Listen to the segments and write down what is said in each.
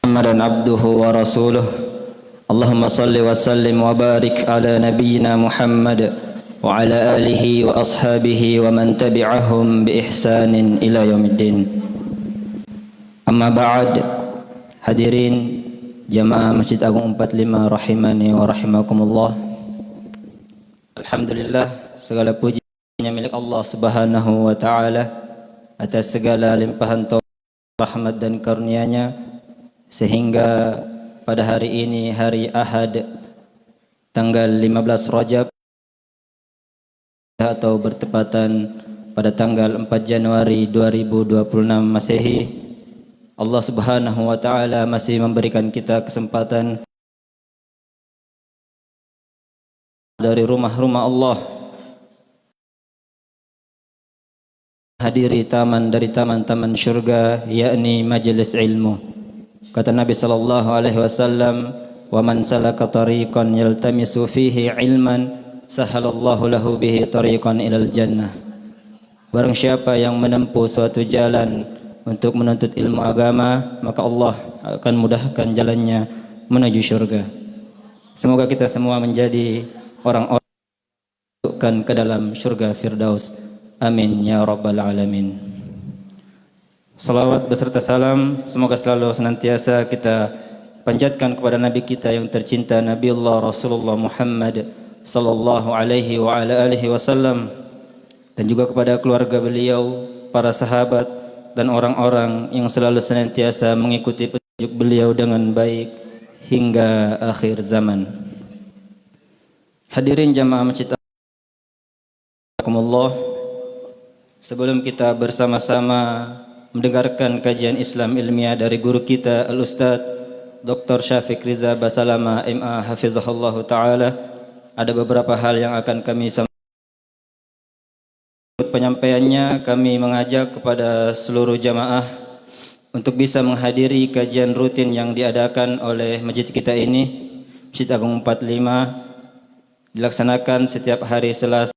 محمدا عبده ورسوله اللهم صل وسلم وبارك على نبينا محمد وعلى آله وأصحابه ومن تبعهم بإحسان إلى يوم الدين. Amma ba'd. Hadirin jamaah Masjid Agung 45 rahimani wa rahimakumullah. Alhamdulillah, segala puji milik Allah Subhanahu wa taala atas segala limpahan taufik, rahmat dan karunia-Nya, sehingga pada hari ini, hari Ahad, tanggal 15 Rajab atau bertepatan pada tanggal 4 Januari 2026 Masehi, Allah Subhanahu wa taala masih memberikan kita kesempatan dari rumah-rumah Allah, hadiri taman dari taman-taman syurga, yakni majelis ilmu. Kata Nabi sallallahu alaihi wasallam, "Wa man salaka tariqan yaltamisu fihi ilman, sahalallahu lahu bihi tariqan ilal jannah." Barang siapa yang menempuh suatu jalan untuk menuntut ilmu agama, maka Allah akan mudahkan jalannya menuju syurga. Semoga kita semua menjadi orang-orang yang ke dalam syurga Firdaus. Amin ya rabbal alamin. Salawat beserta salam semoga selalu senantiasa kita panjatkan kepada Nabi kita yang tercinta, Nabiullah Rasulullah Muhammad sallallahu alaihi wa ala alihi wasallam, dan juga kepada keluarga beliau, para sahabat dan orang-orang yang selalu senantiasa mengikuti petunjuk beliau dengan baik hingga akhir zaman. Hadirin jamaah Masjid Akumullah, sebelum kita bersama-sama mendengarkan kajian Islam ilmiah dari guru kita Al-Ustaz Dr. Syafiq Riza Basalama MA Hafizahullah Ta'ala, ada beberapa hal yang akan kami sampaikan. Penyampaiannya, kami mengajak kepada seluruh jamaah untuk bisa menghadiri kajian rutin yang diadakan oleh masjid kita ini, Masjid Agung 45, dilaksanakan setiap hari Selasa,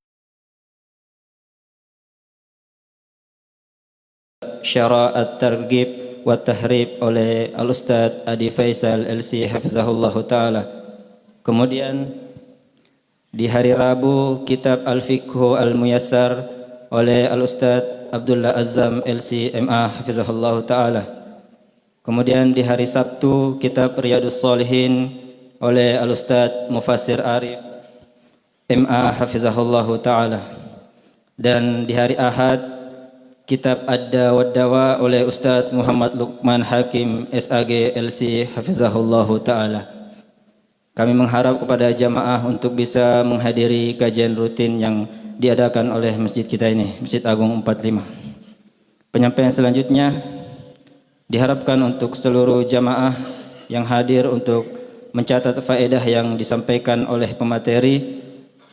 Syara at-Targhib wa Tahrib oleh Al-Ustaz Adi Faisal LC Hafizahullah Ta'ala. Kemudian di hari Rabu, kitab Al-Fiqhu Al-Muyassar oleh Al-Ustaz Abdullah Azam LC MA Hafizahullah Ta'ala. Kemudian di hari Sabtu, kitab Riyadus Shalihin oleh Al-Ustaz Mufassir Arif MA Hafizahullah Ta'ala. Dan di hari Ahad, kitab Ad-Da wa Dawa oleh Ustaz Muhammad Luqman Hakim SAG LC Hafizahullah Ta'ala. Kami mengharap kepada jamaah untuk bisa menghadiri kajian rutin yang diadakan oleh masjid kita ini, Masjid Agung 45. Penyampaian selanjutnya diharapkan untuk seluruh jamaah yang hadir untuk mencatat faedah yang disampaikan oleh pemateri,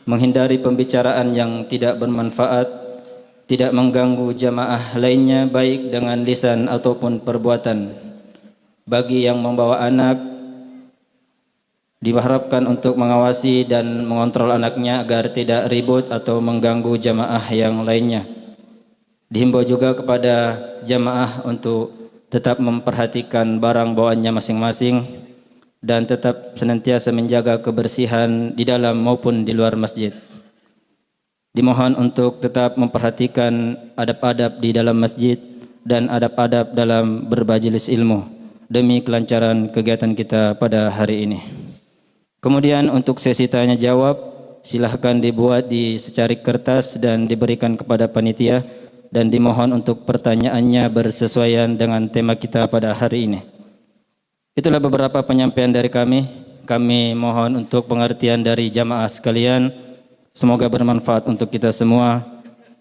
menghindari pembicaraan yang tidak bermanfaat, tidak mengganggu jamaah lainnya baik dengan lisan ataupun perbuatan. Bagi yang membawa anak, diharapkan untuk mengawasi dan mengontrol anaknya agar tidak ribut atau mengganggu jamaah yang lainnya. Dihimbau juga kepada jamaah untuk tetap memperhatikan barang bawaannya masing-masing dan tetap senantiasa menjaga kebersihan di dalam maupun di luar masjid. Dimohon untuk tetap memperhatikan adab-adab di dalam masjid dan adab-adab dalam bermajelis ilmu demi kelancaran kegiatan kita pada hari ini. Kemudian untuk sesi tanya jawab, silahkan dibuat di secarik kertas dan diberikan kepada panitia, dan dimohon untuk pertanyaannya bersesuaian dengan tema kita pada hari ini. Itulah beberapa penyampaian dari kami. Kami mohon untuk pengertian dari jamaah sekalian. Semoga bermanfaat untuk kita semua.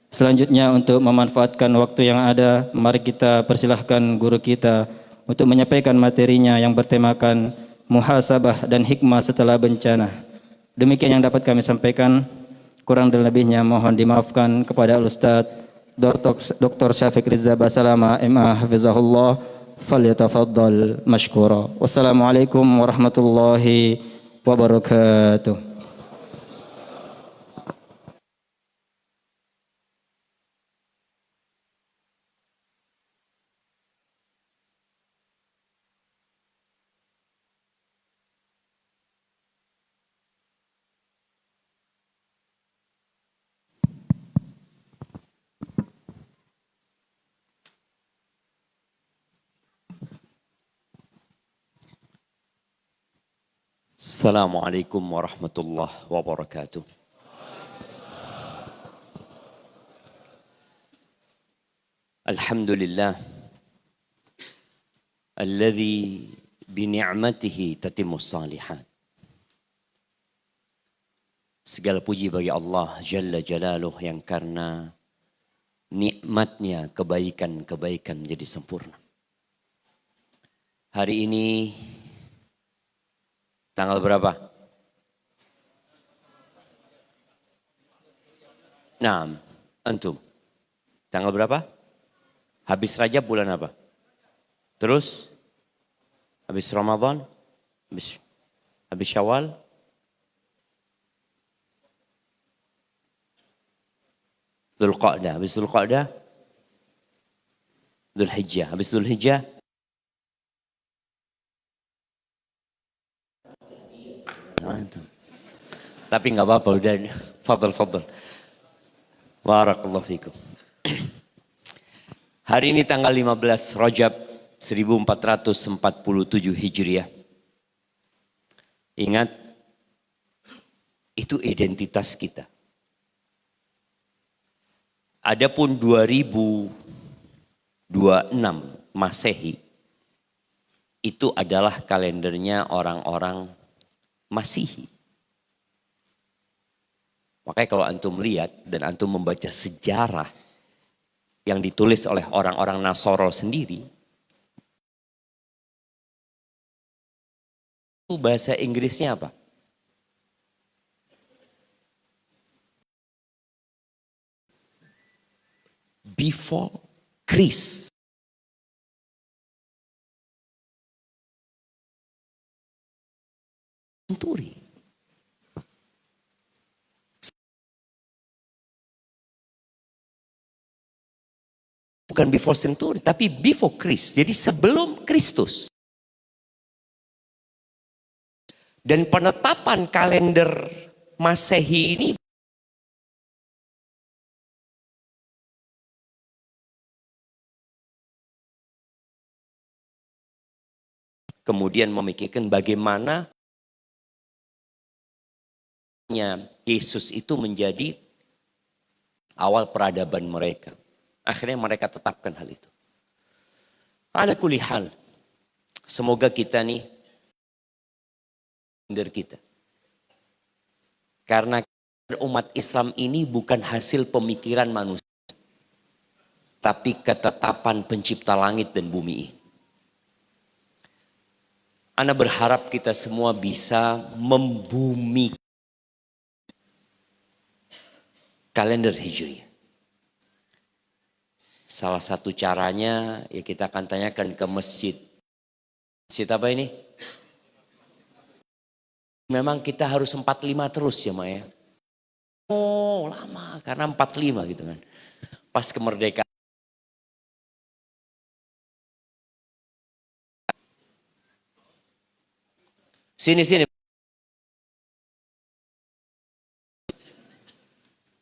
Selanjutnya, untuk memanfaatkan waktu yang ada, mari kita persilahkan guru kita untuk menyampaikan materinya yang bertemakan muhasabah dan hikmah setelah bencana. Demikian yang dapat kami sampaikan. Kurang dan lebihnya mohon dimaafkan kepada Al-Ustaz Dr. Syafiq Riza Basalama MA Hafizahullah. Falyatafaddal mashkura. Wassalamualaikum warahmatullahi wabarakatuh. Assalamualaikum warahmatullahi wabarakatuh. Alhamdulillah alladzi bini'matihi tatimmus salihat. Segala puji bagi Allah Jalla Jalaluh yang karena nikmatnya kebaikan-kebaikan menjadi sempurna. Hari ini tanggal berapa? Nah, antum. Tanggal berapa? Habis Rajab bulan apa? Terus? Habis Ramadan? Habis Syawal? Dzulqa'dah. Habis Dzulqa'dah? Dzulhijjah. Habis Dzulhijjah? Tapi nggak apa-apa udah. Fadl. Barakallahu fikum. Hari ini tanggal 15 Rajab 1447 Hijriah. Ingat, itu identitas kita. Adapun 2026 Masehi itu adalah kalendernya orang-orang Masihi. Makanya kalau antum lihat dan antum membaca sejarah yang ditulis oleh orang-orang Nasoro sendiri, itu bahasa Inggrisnya apa? Before Christ. Century. Bukan before century, tapi before Christ. Jadi sebelum Kristus. Dan penetapan kalender Masehi ini kemudian memikirkan bagaimana Yesus itu menjadi awal peradaban mereka. Akhirnya mereka tetapkan hal itu. Ala kulli hal. Semoga kita nih kita. Karena umat Islam ini bukan hasil pemikiran manusia. Tapi ketetapan pencipta langit dan bumi ini. Ana berharap kita semua bisa membumi kalender Hijriah. Salah satu caranya ya kita akan tanyakan ke masjid. Masjid apa ini? Memang kita harus 45 terus ya Maya. Oh lama karena 45 gitu kan. Pas kemerdekaan. Sini.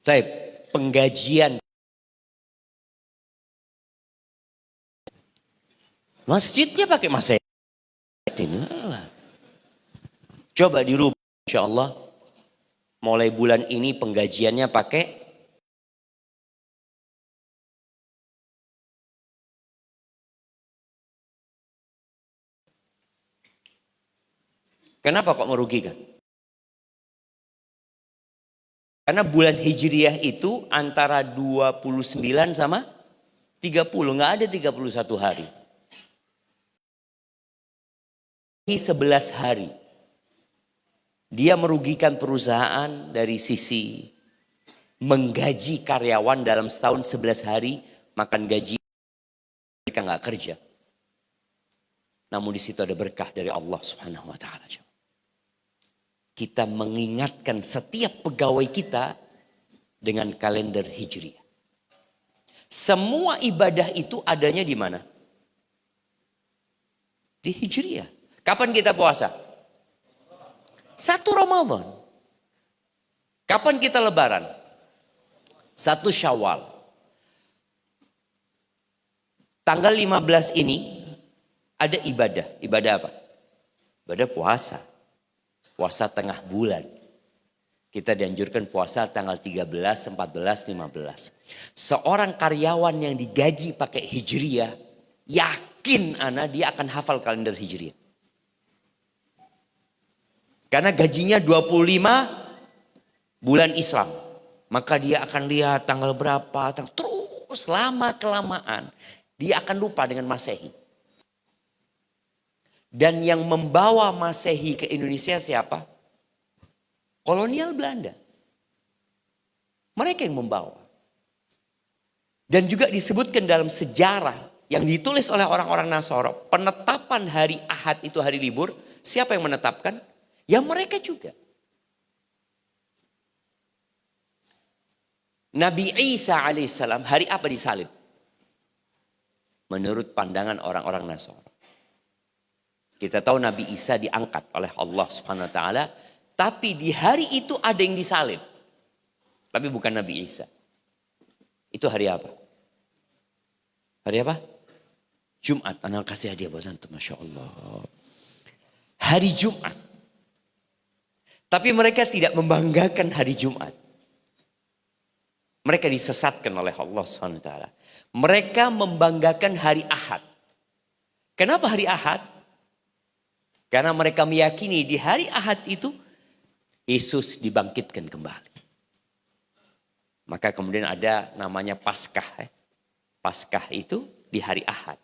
Saya penggajian. Masjidnya pakai Masehi. Coba dirubah insya Allah. Mulai bulan ini penggajiannya pakai kenapa kok merugikan? Karena bulan Hijriah itu antara 29 sama 30. Nggak ada 31 hari. 11 hari. Dia merugikan perusahaan dari sisi menggaji karyawan dalam setahun 11 hari. Makan gaji mereka nggak kerja. Namun di situ ada berkah dari Allah Subhanahu wa taala. Kita mengingatkan setiap pegawai kita dengan kalender Hijriah. Semua ibadah itu adanya di mana? Di Hijriah. Kapan kita puasa? 1 Ramadan. Kapan kita lebaran? 1 Syawal. Tanggal 15 ini ada ibadah. Ibadah apa? Ibadah puasa. puasa tengah bulan. Kita dianjurkan puasa tanggal 13, 14, 15. Seorang karyawan yang digaji pakai hijriah, yakin dia akan hafal kalender hijriah. Karena gajinya 25 bulan Islam. Maka dia akan lihat tanggal berapa, terus lama-kelamaan dia akan lupa dengan Masehi. Dan yang membawa Masehi ke Indonesia siapa? Kolonial Belanda. Mereka yang membawa. Dan juga disebutkan dalam sejarah yang ditulis oleh orang-orang Nasoro, penetapan hari Ahad itu hari libur, siapa yang menetapkan? Ya mereka juga. Nabi Isa alaihissalam hari apa disalib? Menurut pandangan orang-orang Nasoro. Kita tahu Nabi Isa diangkat oleh Allah Subhanahu wa taala, tapi di hari itu ada yang disalib. Tapi bukan Nabi Isa. Itu hari apa? Hari apa? Jumat. Anak kasih hadiah buat antum, Masya Allah. Hari Jumat. Tapi mereka tidak membanggakan hari Jumat. Mereka disesatkan oleh Allah SWT. Mereka membanggakan hari Ahad. Kenapa hari Ahad? Karena mereka meyakini di hari Ahad itu Yesus dibangkitkan kembali. Maka kemudian ada namanya Paskah. Paskah itu di hari Ahad.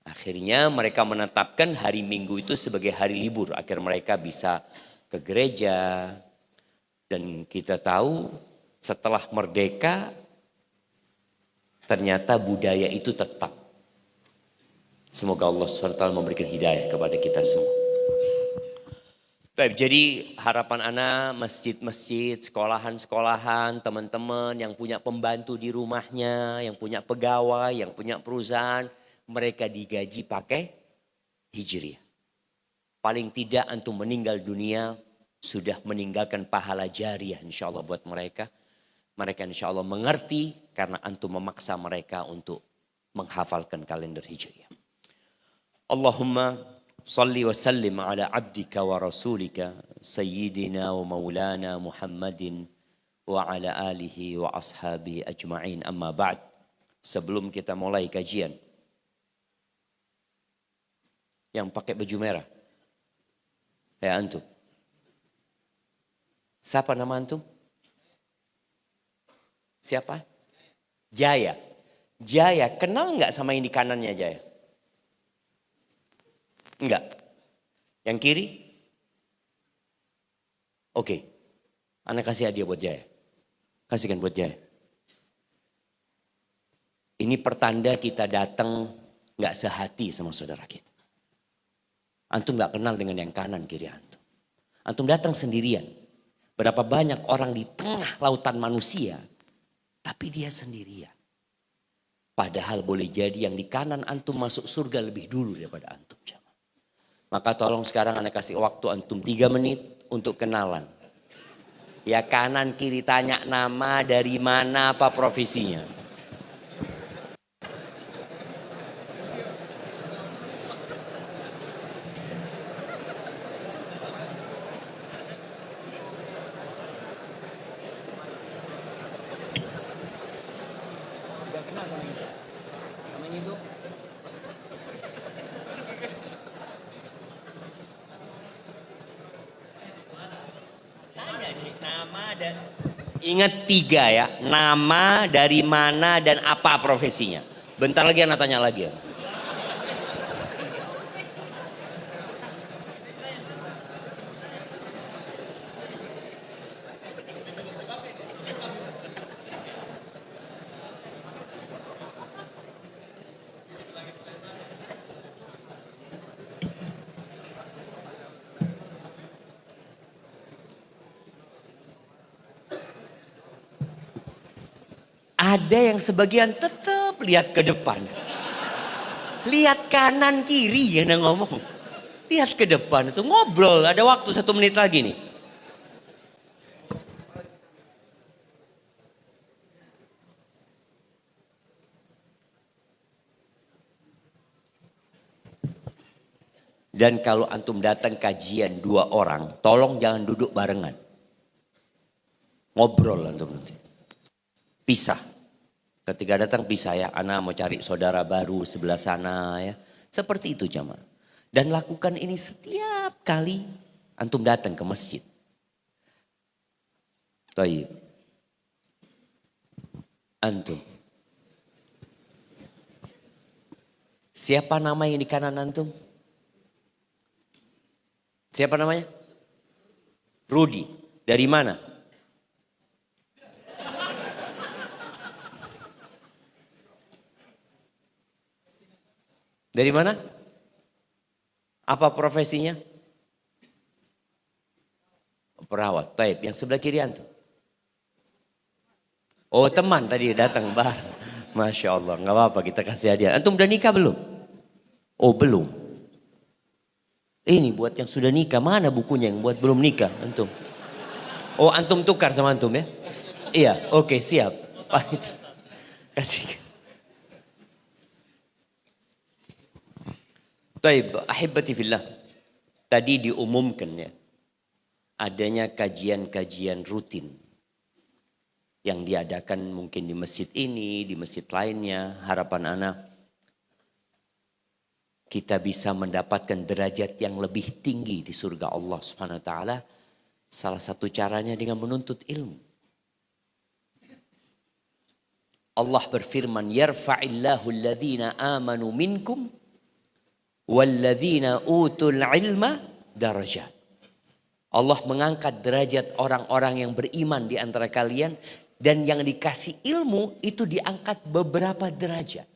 Akhirnya mereka menetapkan hari Minggu itu sebagai hari libur. Agar mereka bisa ke gereja. Dan kita tahu setelah merdeka ternyata budaya itu tetap. Semoga Allah SWT memberikan hidayah kepada kita semua. Baik, jadi harapan Ana masjid-masjid, sekolahan-sekolahan, teman-teman yang punya pembantu di rumahnya, yang punya pegawai, yang punya perusahaan, mereka digaji pakai hijriah. Paling tidak antum meninggal dunia sudah meninggalkan pahala jariah insya Allah buat mereka. Mereka insya Allah mengerti karena antum memaksa mereka untuk menghafalkan kalender hijriah. Allahumma salli wa sallim ala abdika wa rasulika sayyidina wa maulana Muhammadin wa ala alihi wa ashabihi ajma'in, amma ba'd. Sebelum kita mulai kajian, yang pakai baju merah, ya antum. Siapa nama antum? Siapa? Jaya. Jaya, kenal nggak sama yang di kanannya Jaya? Enggak. Yang kiri? Oke. Anak kasih hadiah buat Jaya. Kasihkan buat Jaya. Ini pertanda kita datang nggak sehati sama saudara kita. Antum nggak kenal dengan yang kanan kiri antum. Antum datang sendirian. Berapa banyak orang di tengah lautan manusia, tapi dia sendirian. Padahal boleh jadi yang di kanan antum masuk surga lebih dulu daripada antum. Maka tolong sekarang Anda kasih waktu antum 3 menit untuk kenalan. Ya kanan kiri tanya nama, dari mana, apa profesinya. Udah kenal namanya? Namanya itu? Nama dan ingat 3 ya, nama, dari mana, dan apa profesinya. Bentar lagi anak tanya lagi ya. Ada yang sebagian tetap lihat ke depan. Lihat kanan kiri ya ngomong. Lihat ke depan itu ngobrol. Ada waktu 1 menit lagi nih. Dan kalau antum datang kajian 2 orang, tolong jangan duduk barengan. Ngobrol antum nanti. Pisah. Ketika datang pisah ya, ana mau cari saudara baru sebelah sana ya. Seperti itu jamaah. Dan lakukan ini setiap kali antum datang ke masjid. Baik. Antum. Siapa nama yang di kanan antum? Siapa namanya? Rudi. Dari mana? Dari mana? Apa profesinya? Perawat. Baik, yang sebelah kiri antum. Oh, teman tadi datang bareng. Masya Allah, nggak apa-apa kita kasih hadiah. Antum udah nikah belum? Oh, belum. Ini buat yang sudah nikah, mana bukunya yang buat belum nikah antum? Oh, antum tukar sama antum ya? Iya, oke, siap. Kasih. Taib, ahibati fillah. Tadi diumumkan ya, adanya kajian-kajian rutin yang diadakan mungkin di masjid ini, di masjid lainnya. Harapan anak kita bisa mendapatkan derajat yang lebih tinggi di surga Allah Subhanahu wa taala. Salah satu caranya dengan menuntut ilmu. Allah berfirman, "Yarfa'illahu alladhina amanu minkum walladzina utul ilma darajat." Allah mengangkat derajat orang-orang yang beriman di antara kalian, dan yang dikasih ilmu itu diangkat beberapa derajat.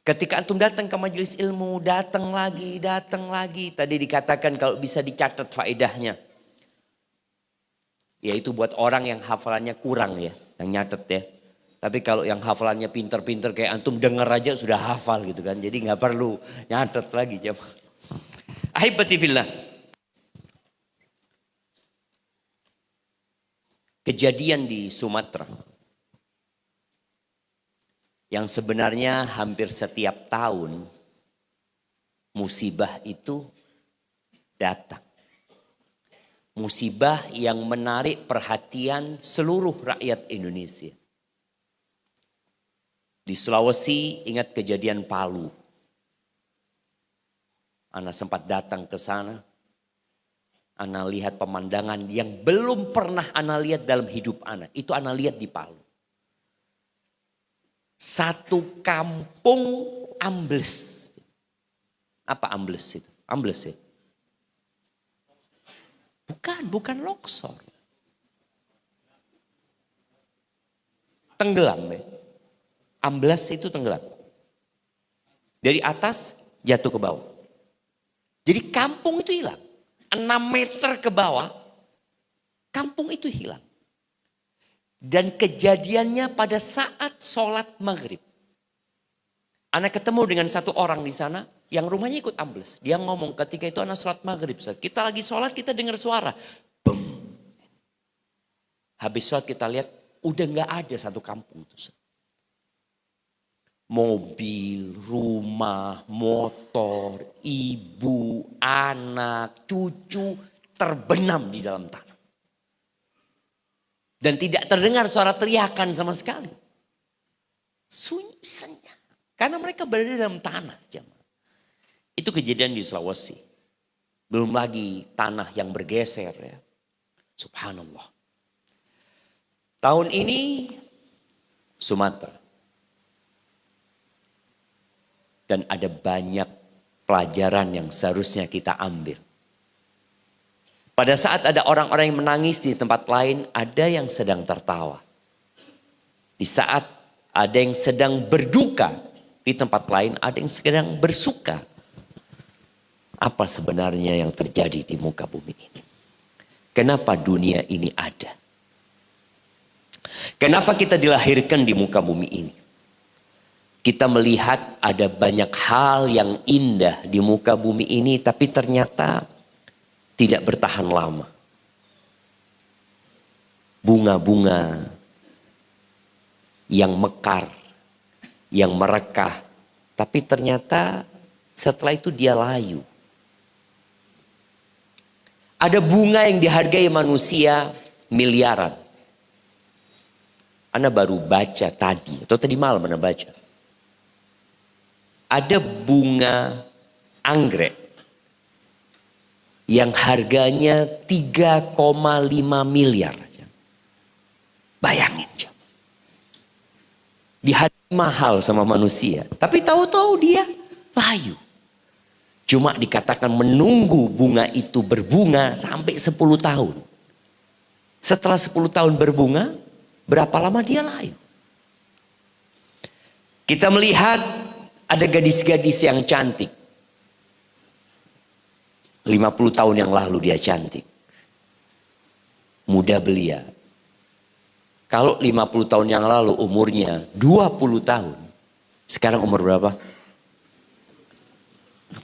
Ketika antum datang ke majelis ilmu, datang lagi, datang lagi. Tadi dikatakan kalau bisa dicatat faedahnya. Yaitu buat orang yang hafalannya kurang ya, yang nyatet ya. Tapi kalau yang hafalannya pinter-pinter kayak antum, denger aja sudah hafal gitu kan. Jadi nggak perlu nyatet lagi jemaah. Ahibati fillah. Kejadian di Sumatera yang sebenarnya hampir setiap tahun musibah itu datang. Musibah yang menarik perhatian seluruh rakyat Indonesia. Di Sulawesi ingat kejadian Palu. Ana sempat datang ke sana. Ana lihat pemandangan yang belum pernah Ana lihat dalam hidup Ana. Itu Ana lihat di Palu. Satu kampung ambles. Apa ambles itu? Ambles ya? Bukan longsor. Tenggelam ya. Ambles itu tenggelam. Dari atas jatuh ke bawah. Jadi kampung itu hilang. 6 meter ke bawah, kampung itu hilang. Dan kejadiannya pada saat sholat maghrib. Anak ketemu dengan satu orang di sana yang rumahnya ikut ambles. Dia ngomong ketika itu anak sholat maghrib. Kita lagi sholat, kita dengar suara. Bum. Habis sholat kita lihat udah gak ada satu kampung itu. Mobil, rumah, motor, ibu, anak, cucu terbenam di dalam tanah. Dan tidak terdengar suara teriakan sama sekali. Sunyi senyap. Karena mereka berada dalam tanah. Itu kejadian di Sulawesi. Belum lagi tanah yang bergeser ya. Subhanallah. Tahun ini Sumatera. Dan ada banyak pelajaran yang seharusnya kita ambil. Pada saat ada orang-orang yang menangis di tempat lain, ada yang sedang tertawa. Di saat ada yang sedang berduka, di tempat lain ada yang sedang bersuka. Apa sebenarnya yang terjadi di muka bumi ini? Kenapa dunia ini ada? Kenapa kita dilahirkan di muka bumi ini? Kita melihat ada banyak hal yang indah di muka bumi ini, tapi ternyata tidak bertahan lama. Bunga-bunga yang mekar, yang merekah, tapi ternyata Setelah itu dia layu. Ada bunga yang dihargai manusia miliaran. Anda baru baca tadi, atau tadi malam Anda baca. Ada bunga anggrek yang harganya 3,5 miliar. Bayangin. Dihargai mahal sama manusia. Tapi tahu-tahu dia layu. Cuma dikatakan menunggu bunga itu berbunga sampai 10 tahun. Setelah 10 tahun berbunga, berapa lama dia layu? Kita melihat ada gadis-gadis yang cantik. 50 tahun yang lalu dia cantik. Muda belia. Kalau 50 tahun yang lalu umurnya 20 tahun. Sekarang umur berapa?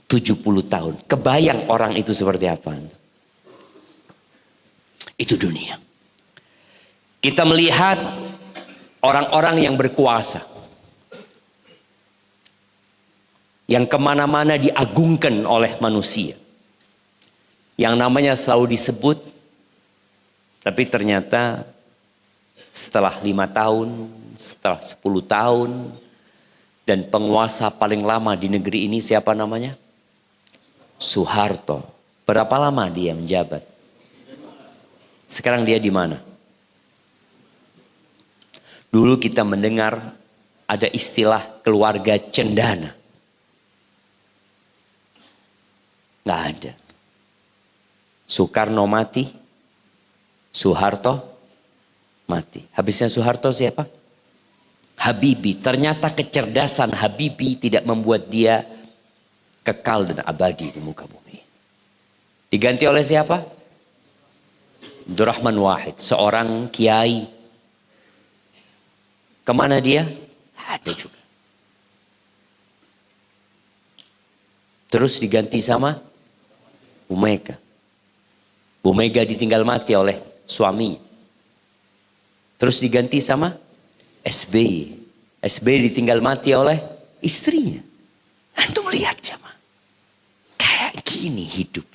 70 tahun. Kebayang orang itu seperti apa? Itu dunia. Kita melihat orang-orang yang berkuasa. Yang kemana-mana diagungkan oleh manusia. Yang namanya selalu disebut. Tapi ternyata setelah 5 tahun, setelah 10 tahun. Dan penguasa paling lama di negeri ini siapa namanya? Soeharto. Berapa lama dia menjabat? Sekarang dia di mana? Dulu kita mendengar ada istilah keluarga cendana. Nggak ada. Soekarno mati, Soeharto mati. Habisnya Soeharto siapa? Habibie. Ternyata kecerdasan Habibie tidak membuat dia kekal dan abadi di muka bumi. Diganti oleh siapa? Abdurrahman Wahid. Seorang kiai. Kemana dia? Ada juga. Terus diganti sama Bu Mega. Bu Mega ditinggal mati oleh suami. Terus diganti sama SBY. SBY ditinggal mati oleh istrinya. Antum lihat sama. Kayak gini hidup.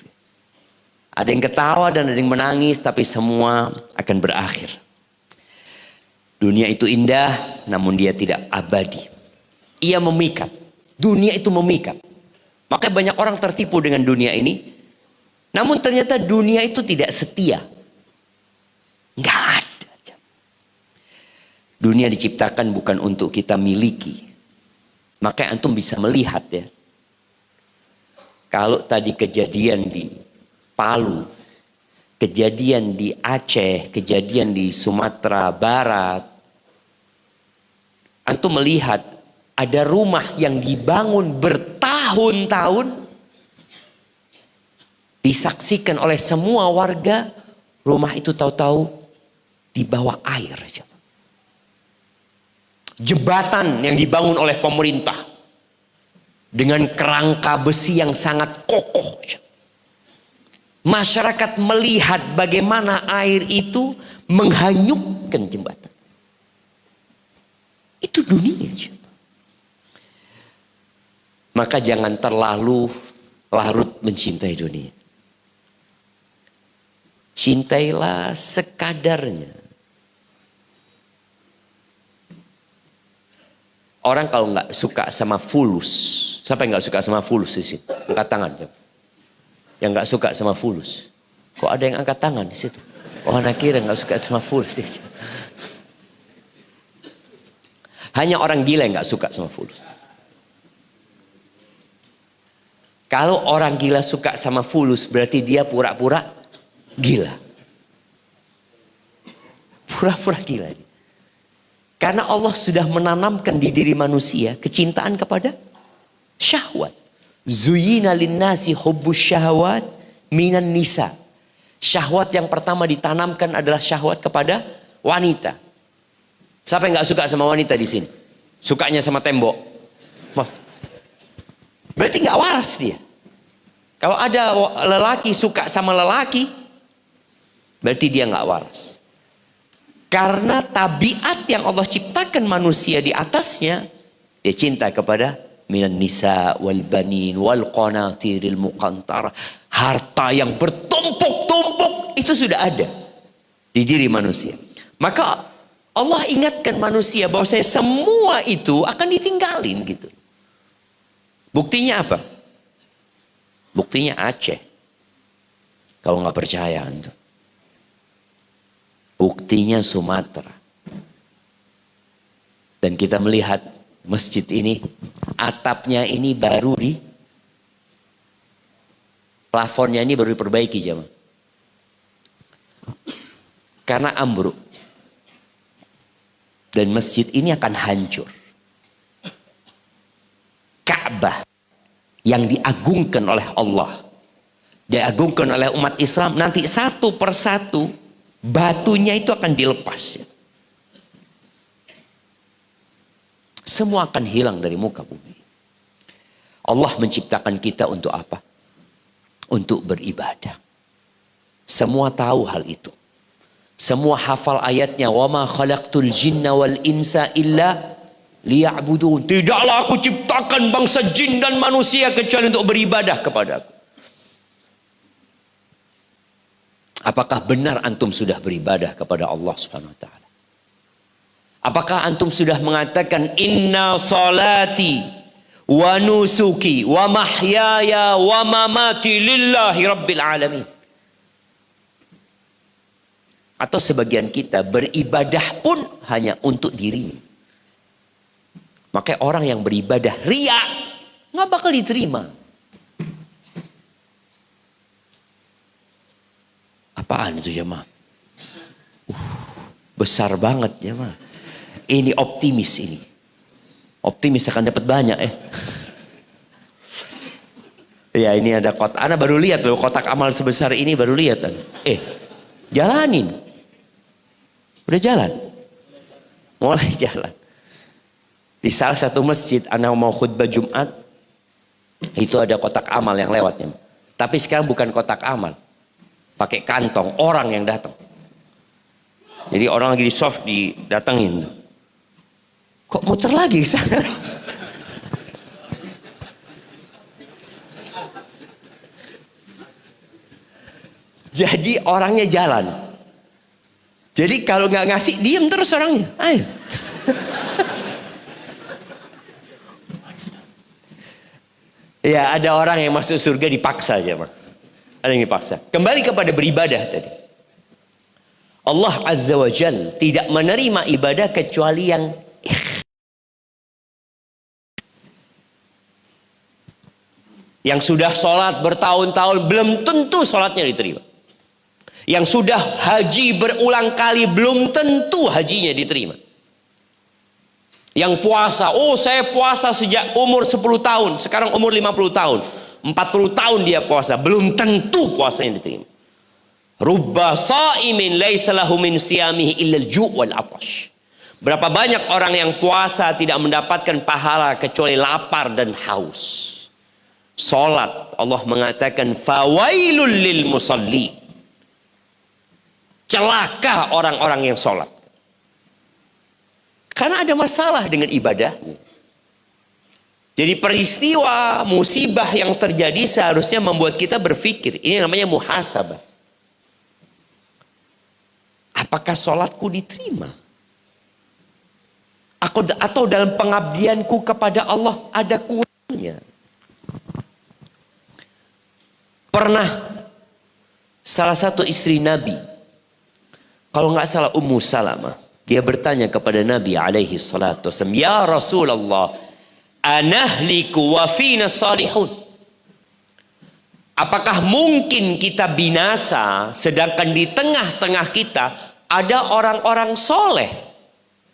Ada yang ketawa dan ada yang menangis, tapi semua akan berakhir. Dunia itu indah, namun dia tidak abadi. Ia memikat. Dunia itu memikat. Makanya banyak orang tertipu dengan dunia ini. Namun ternyata dunia itu tidak setia. Nggak ada. Dunia diciptakan bukan untuk kita miliki. Makanya antum bisa melihat ya. Kalau tadi kejadian di Palu, kejadian di Aceh, kejadian di Sumatera Barat. Antum melihat ada rumah yang dibangun bertahun-tahun. Disaksikan oleh semua warga. Rumah itu tahu-tahu di bawah air. Jembatan yang dibangun oleh pemerintah dengan kerangka besi yang sangat kokoh. Masyarakat melihat bagaimana air itu menghanyutkan jembatan. Itu dunia. Maka jangan terlalu larut mencintai dunia. Cintailah sekadarnya. Orang kalau nggak suka sama fulus, siapa yang nggak suka sama fulus di sini? Angkat tangan. Yang nggak suka sama fulus. Kok ada yang angkat tangan di situ? Oh, anak kira nggak suka sama fulus. Hanya orang gila yang nggak suka sama fulus. Kalau orang gila suka sama fulus, berarti dia pura-pura gila. Pura-pura gila. Karena Allah sudah menanamkan di diri manusia kecintaan kepada syahwat. Zuyina linnasi hubbus syahwat minan nisa. Syahwat yang pertama ditanamkan adalah syahwat kepada wanita. Siapa yang gak suka sama wanita di sini? Sukanya sama tembok. Berarti gak waras dia. Kalau ada lelaki suka sama lelaki, berarti dia gak waras. Karena tabiat yang Allah ciptakan manusia di atasnya, dia cinta kepada minan nisa wal banin wal qanatiril muqantara. Harta yang bertumpuk-tumpuk itu sudah ada di diri manusia. Maka Allah ingatkan manusia bahwa semua itu akan ditinggalin gitu. Buktinya apa? Buktinya Aceh. Kalau nggak percaya antum. Buktinya Sumatera. Dan kita melihat masjid ini, atapnya ini baru plafonnya ini baru diperbaiki jemaah. Karena ambruk. Dan masjid ini akan hancur. Ka'bah yang diagungkan oleh Allah, diagungkan oleh umat Islam, nanti satu persatu batunya itu akan dilepas. Semua akan hilang dari muka bumi. Allah menciptakan kita untuk apa? Untuk beribadah. Semua tahu hal itu. Semua hafal ayatnya. Wa ma khalaqtul jinna wal insa illa liya'budun. Tidaklah aku ciptakan bangsa jin dan manusia kecuali untuk beribadah kepadaku. Apakah benar antum sudah beribadah kepada Allah Subhanahu wa taala? Apakah antum sudah mengatakan inna salati wa nusuki wa mahyaya wa mamati lillahi rabbil alamin? Atau sebagian kita beribadah pun hanya untuk diri. Makanya orang yang beribadah ria nggak bakal diterima. Apaan itu jemaah? Besar banget jemaah. Ini optimis ini. Optimis akan dapat banyak Ya ini ada kotak. Ana baru lihat loh kotak amal sebesar ini baru lihat. Jalanin. Udah jalan. Mulai jalan. Di salah satu masjid ana mau khutbah Jumat. Itu ada kotak amal yang lewatnya. Tapi sekarang bukan kotak amal. Pakai kantong orang yang datang. Jadi orang lagi di soft didatengin. Kok muter lagi ke sana? Jadi orangnya jalan. Jadi kalau nggak ngasih diem terus orangnya. Ayo. Ya ada orang yang masuk surga dipaksa aja, Pak. Ada yang dipaksa. Kembali kepada beribadah tadi. Allah Azza wa Jal tidak menerima ibadah kecuali yang Yang sudah sholat bertahun-tahun belum tentu sholatnya diterima. Yang sudah haji berulang kali belum tentu hajinya diterima. Yang puasa, saya puasa sejak umur 10 tahun, sekarang umur 50 tahun. 40 tahun dia puasa, belum tentu puasanya diterima. Rubba sa'imin laisa lahu min siyamihi illa al-ju' wal 'atash. Berapa banyak orang yang puasa tidak mendapatkan pahala kecuali lapar dan haus. Salat, Allah mengatakan fawailul lil musalli. Celaka orang-orang yang salat. Karena ada masalah dengan ibadahnya. Jadi peristiwa musibah yang terjadi seharusnya membuat kita berpikir. Ini namanya muhasabah. Apakah salatku diterima? Atau dalam pengabdianku kepada Allah ada kurangnya? Pernah salah satu istri Nabi, kalau nggak salah Ummu Salamah, dia bertanya kepada Nabi alaihi salatu wasallam, ya Rasulullah, anahliku wa fina salihun. Apakah mungkin kita binasa sedangkan di tengah-tengah kita ada orang-orang soleh?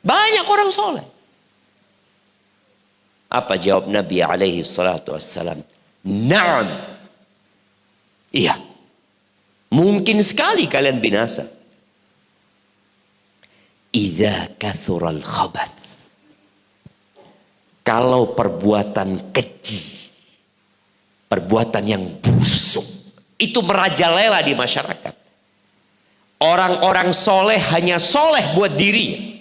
Banyak orang soleh. Apa jawab Nabi alaihi salatu wassalam? Naam. Iya. Mungkin sekali kalian binasa. Idza kathural khabath. Kalau perbuatan keji, perbuatan yang busuk, itu merajalela di masyarakat. Orang-orang soleh hanya soleh buat dirinya.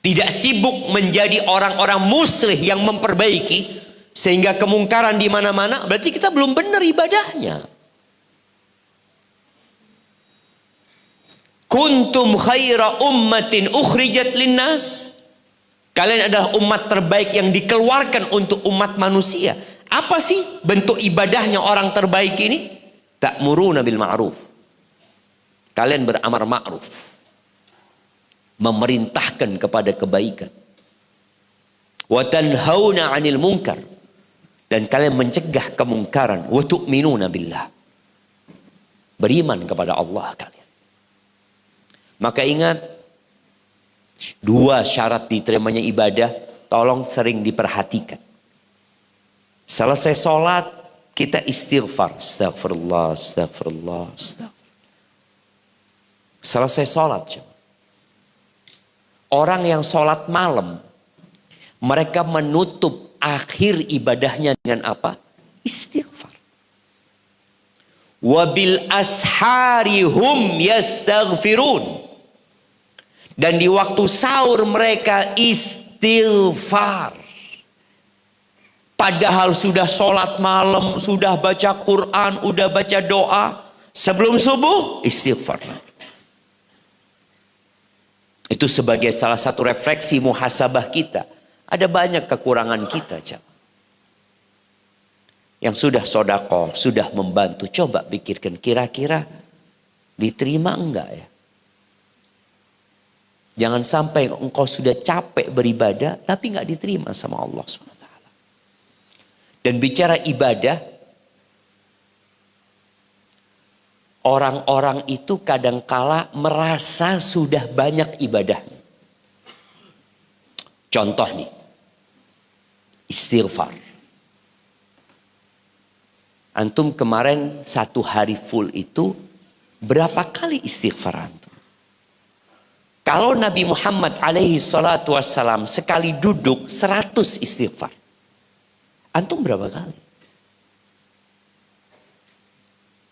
Tidak sibuk menjadi orang-orang muslih yang memperbaiki sehingga kemungkaran di mana-mana, berarti kita belum benar ibadahnya. Kuntum khaira ummatin ukhrijat linnas. Kalian adalah umat terbaik yang dikeluarkan untuk umat manusia. Apa sih bentuk ibadahnya orang terbaik ini? Ta'muruna bil ma'ruf. Kalian beramar ma'ruf. Memerintahkan kepada kebaikan. Wa tanhauna 'anil munkar. Dan kalian mencegah kemungkaran. Wa tu'minuna billah. Beriman kepada Allah kalian. Maka ingat, dua syarat diterimanya ibadah, tolong sering diperhatikan. Selesai sholat, kita istighfar. Astagfirullah, astagfirullah, astagfirullah. Selesai sholat. Orang yang sholat malam, mereka menutup akhir ibadahnya dengan apa? Istighfar. Wabil ashari hum yastaghfirun. Dan di waktu sahur mereka istighfar. Padahal sudah sholat malam, sudah baca Quran, sudah baca doa. Sebelum subuh istighfar. Itu sebagai salah satu refleksi muhasabah kita. Ada banyak kekurangan kita. Yang sudah sodako, sudah membantu. Coba pikirkan kira-kira diterima enggak ya? Jangan sampai engkau sudah capek beribadah tapi nggak diterima sama Allah SWT. Dan bicara ibadah, orang-orang itu kadangkala merasa sudah banyak ibadahnya. Contoh nih, istighfar. Antum kemarin 1 hari full itu berapa kali istighfar antum? Kalau Nabi Muhammad alaihi salatu wassalam sekali duduk 100 istighfar. Antum berapa kali?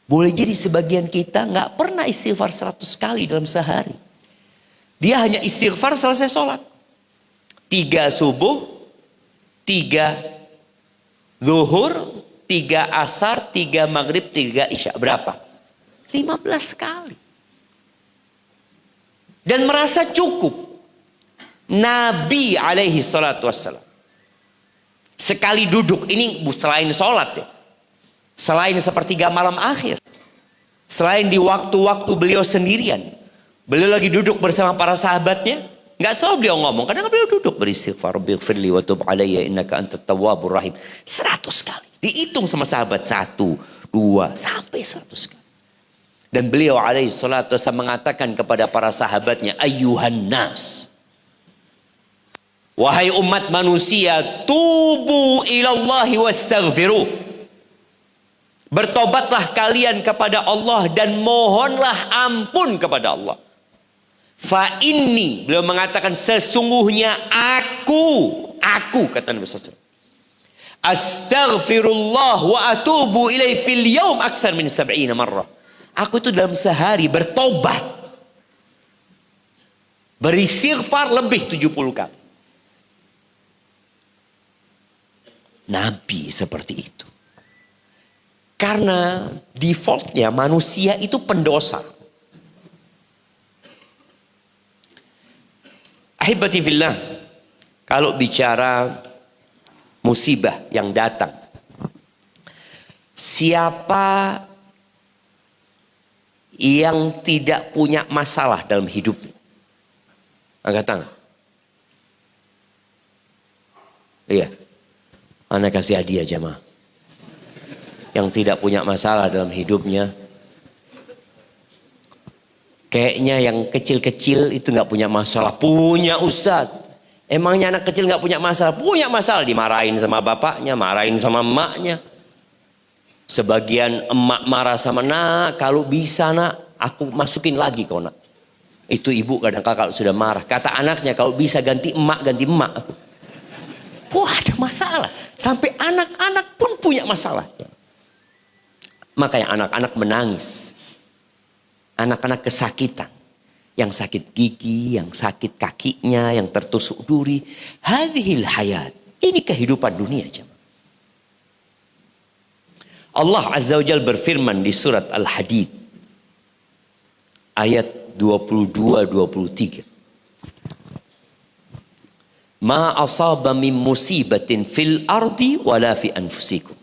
Boleh jadi sebagian kita nggak pernah istighfar 100 kali dalam sehari. Dia hanya istighfar selesai sholat. 3 subuh, 3 zuhur, 3 asar, 3 maghrib, 3 isya. Berapa? 15 kali. Dan merasa cukup. Nabi alaihi salatu wassalam. Sekali duduk, ini selain sholat ya. Selain sepertiga malam akhir. Selain di waktu-waktu beliau sendirian. Beliau lagi duduk bersama para sahabatnya. Nggak selalu beliau ngomong. Kadang beliau duduk beristighfar. Rabbighfirli wa tub alayya innaka antat tawwabur rahim. 100 kali. Dihitung sama sahabat. 1, 2, sampai 100 kali. Dan beliau alaihi salatu wasallam mengatakan kepada para sahabatnya, ayyuhan nas, wahai umat manusia, tubu ilallahi wastaghfiru. Bertobatlah kalian kepada Allah dan mohonlah ampun kepada Allah. Fa inni, beliau mengatakan sesungguhnya aku kata Nabi SAW, astaghfirullah wa atubu ilaihi fil yaum akthar min 70 marrah. Aku itu dalam sehari bertobat, beristighfar lebih 70 kali. Nabi seperti itu. Karena defaultnya manusia itu pendosa. Ahibati fillah, kalau bicara musibah yang datang, siapa yang tidak punya masalah dalam hidupnya? Angkat tangan. Iya. Anak kasih hadiah jamaah. Yang tidak punya masalah dalam hidupnya. Kayaknya yang kecil-kecil itu nggak punya masalah. Punya Ustadz. Emangnya anak kecil nggak punya masalah? Punya masalah. Dimarahin sama bapaknya, marahin sama emaknya. Sebagian emak marah sama, nak kalau bisa nak aku masukin lagi kau nak. Itu ibu kadang-kadang kalau sudah marah. Kata anaknya kalau bisa ganti emak, ganti emak. Wah ada masalah. Sampai anak-anak pun punya masalah. Makanya anak-anak menangis. Anak-anak kesakitan. yang sakit gigi, yang sakit kakinya, yang tertusuk duri. Hadhil hayat. Ini kehidupan dunia, jemaah. Allah Azza wa Jalla berfirman di surat Al-Hadid ayat 22-23. Ma asaba min musibatin fil ardi wala fi anfusikum.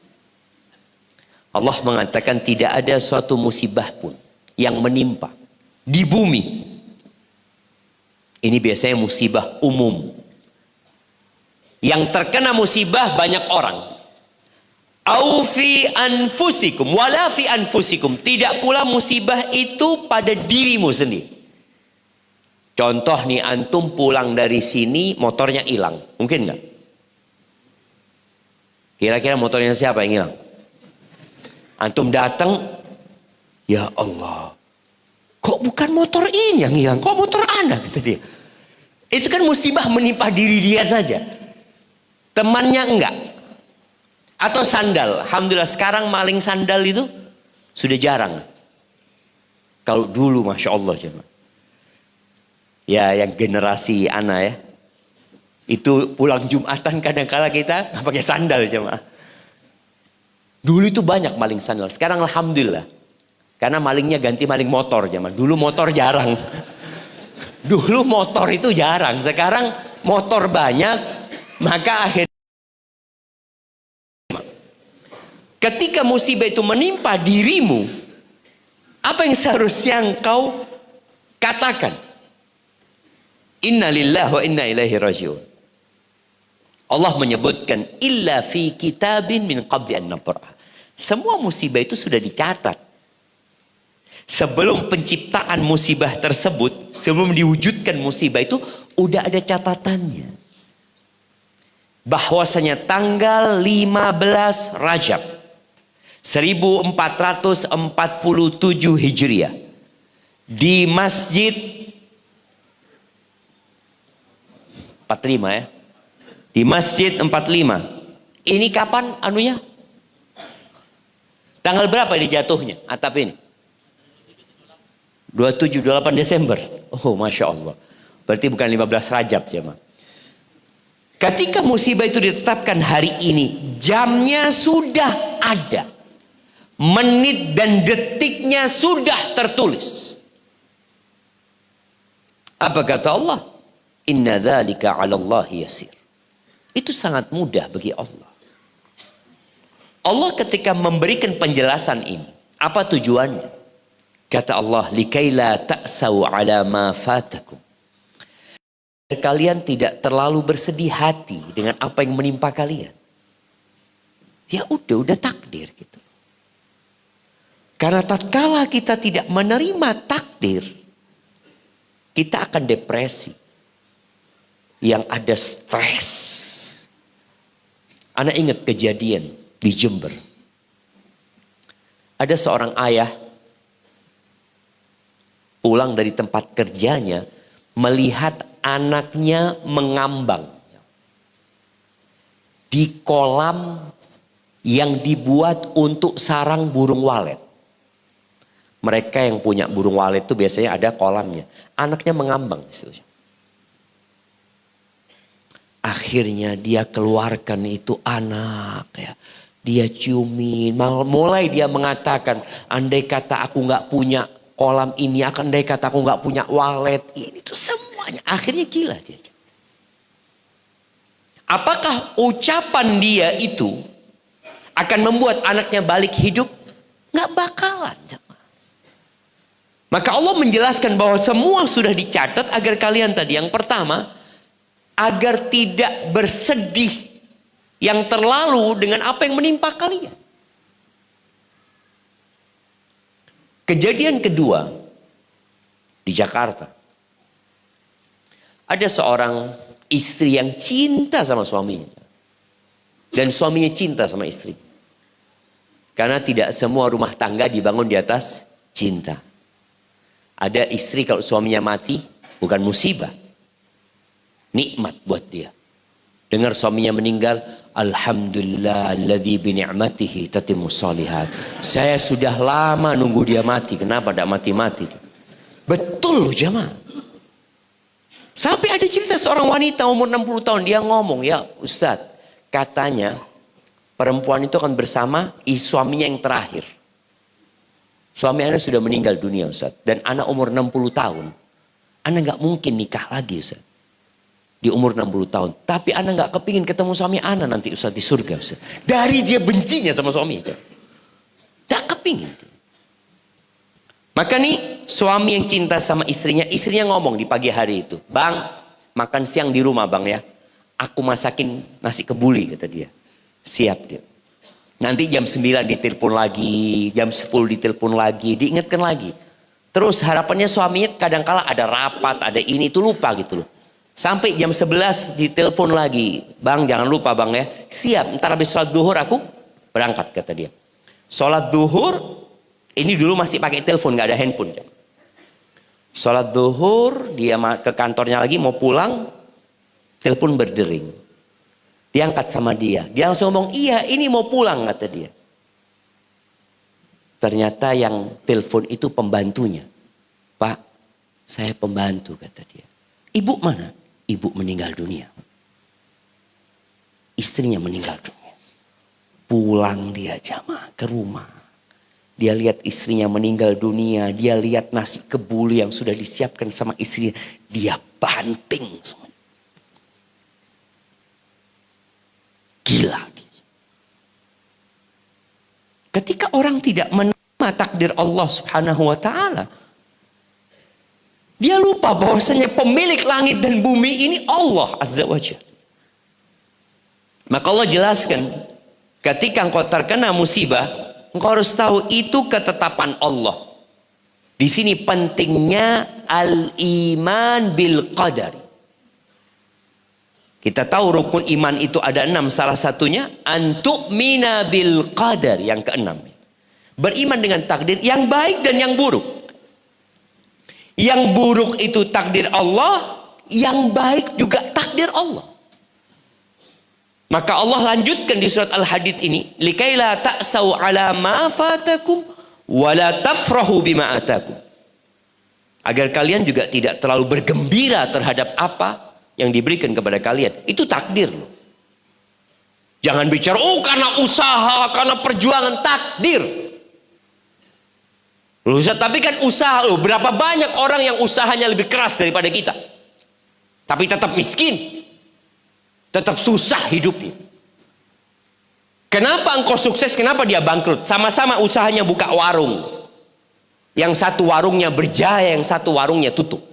Allah mengatakan tidak ada suatu musibah pun yang menimpa di bumi. Ini biasanya musibah umum. Yang terkena musibah banyak orang. Au fi anfusikum wala fi anfusikum. Tidak pula musibah itu pada dirimu sendiri. Contoh nih, antum pulang dari sini motornya hilang. Mungkin nggak? Kira-kira motornya siapa yang hilang? Antum datang, ya Allah, kok bukan motor ini yang hilang, kok motor Anda, kata dia. Itu kan musibah menimpa diri dia saja. Temannya enggak. Atau sandal. Alhamdulillah sekarang maling sandal itu sudah jarang. Kalau dulu Masya Allah, jemaah. Ya, yang generasi anak ya. Itu pulang Jumatan kadang-kala kita nggak pakai sandal, jemaah. Dulu itu banyak maling sandal. Sekarang Alhamdulillah. Karena malingnya ganti maling motor, jemaah. Dulu motor jarang. Dulu motor itu jarang. Sekarang motor banyak. Maka akhirnya ketika musibah itu menimpa dirimu, apa yang seharusnya engkau katakan? Inna lillahi wa inna ilaihi rajiun. Allah menyebutkan illa fi kitabin min qabli an nabra'ah. Semua musibah itu sudah dicatat. Sebelum penciptaan musibah tersebut, sebelum diwujudkan musibah itu, udah ada catatannya. Bahwasanya tanggal 15 Rajab 1447 Hijriah di Masjid 45 ya. Di Masjid 45. Ini kapan anunya? Tanggal berapa dijatuhnya atap ini? 27-28 Desember. Oh, Masya Allah. Berarti bukan 15 Rajab, jemaah. Ketika musibah itu ditetapkan hari ini, jamnya sudah ada. Menit dan detiknya sudah tertulis. Apa kata Allah? Inna dzalika 'ala Allah yasir. Itu sangat mudah bagi Allah. Allah ketika memberikan penjelasan ini, apa tujuannya? Kata Allah, likaila ta'sau 'ala ma fatakum. Kalian tidak terlalu bersedih hati dengan apa yang menimpa kalian. Ya udah takdir gitu. Karena tatkala kita tidak menerima takdir, kita akan depresi. Yang ada stres. Anak ingat kejadian di Jember. Ada seorang ayah pulang dari tempat kerjanya melihat anaknya mengambang di kolam yang dibuat untuk sarang burung walet. Mereka yang punya burung walet itu biasanya ada kolamnya. Anaknya mengambang. Akhirnya dia keluarkan itu anak ya. Dia ciumin. Mulai dia mengatakan, andai kata aku nggak punya kolam ini, andai kata aku nggak punya walet, ini tuh semuanya. Akhirnya gila dia. Apakah ucapan dia itu akan membuat anaknya balik hidup? Nggak bakalan. Maka Allah menjelaskan bahwa semua sudah dicatat agar kalian tadi, yang pertama, agar tidak bersedih yang terlalu dengan apa yang menimpa kalian. Kejadian kedua di Jakarta. Ada seorang istri yang cinta sama suaminya. Dan suaminya cinta sama istri. Karena tidak semua rumah tangga dibangun di atas cinta. Ada istri kalau suaminya mati bukan musibah. Nikmat buat dia. Dengar suaminya meninggal, alhamdulillah alladzi bi ni'matihi tatimmus shalihat. Saya sudah lama nunggu dia mati, kenapa tidak mati-mati? Betul loh jemaah. Sampai ada cerita seorang wanita umur 60 tahun. Dia ngomong, ya Ustadz, katanya perempuan itu akan bersama suaminya yang terakhir. Suami Anda sudah meninggal dunia Ustadz. Dan anak umur 60 tahun. Anda nggak mungkin nikah lagi Ustadz. Di umur 60 tahun. Tapi Anda nggak kepingin ketemu suami Anda nanti Ustadz di surga Ustadz. Dari dia bencinya sama suami. Nggak kepingin. Maka nih suami yang cinta sama istrinya ngomong di pagi hari itu. Bang, makan siang di rumah bang ya. Aku masakin nasi kebuli kata dia. Siap dia. Nanti jam 9 ditelepon lagi. Jam 10 ditelepon lagi. Diingatkan lagi. Terus harapannya suaminya kadangkala ada rapat, ada ini itu lupa gitu loh. Sampai jam 11 ditelepon lagi. Bang jangan lupa bang ya. Siap, ntar habis sholat duhur aku berangkat kata dia. Sholat duhur, ini dulu masih pakai telepon, nggak ada handphone. Sholat duhur, dia ke kantornya lagi mau pulang, telepon berdering. Diangkat sama dia. Dia langsung ngomong, iya ini mau pulang kata dia. Ternyata yang telepon itu pembantunya. Pak, saya pembantu kata dia. Ibu mana? Ibu meninggal dunia. Istrinya meninggal dunia. Pulang dia jamaah ke rumah. Dia lihat istrinya meninggal dunia. Dia lihat nasi kebuli yang sudah disiapkan sama istrinya. Dia banting semua. Gila dia. Ketika orang tidak menerima takdir Allah subhanahu wa ta'ala. Dia lupa bahwasanya pemilik langit dan bumi ini Allah azza wa jalla. Maka Allah jelaskan. Ketika engkau terkena musibah. Engkau harus tahu itu ketetapan Allah. Di sini pentingnya al-iman bil qadari. Kita tahu rukun iman itu ada 6. Salah satunya antu'mina bil qadar yang ke-6. Beriman dengan takdir yang baik dan yang buruk. Yang buruk itu takdir Allah, yang baik juga takdir Allah. Maka Allah lanjutkan di surat Al-Hadid ini, likaila ta'sau ala ma fatakum wa la tafrahu bima atakum. Agar kalian juga tidak terlalu bergembira terhadap apa yang diberikan kepada kalian. Itu takdir loh. Jangan bicara, oh karena usaha, karena perjuangan, takdir. Loh, tapi kan usaha loh. Berapa banyak orang yang usahanya lebih keras daripada kita. Tapi tetap miskin. Tetap susah hidupnya. Kenapa engkau sukses? Kenapa dia bangkrut? Sama-sama usahanya buka warung. Yang satu warungnya berjaya, yang satu warungnya tutup.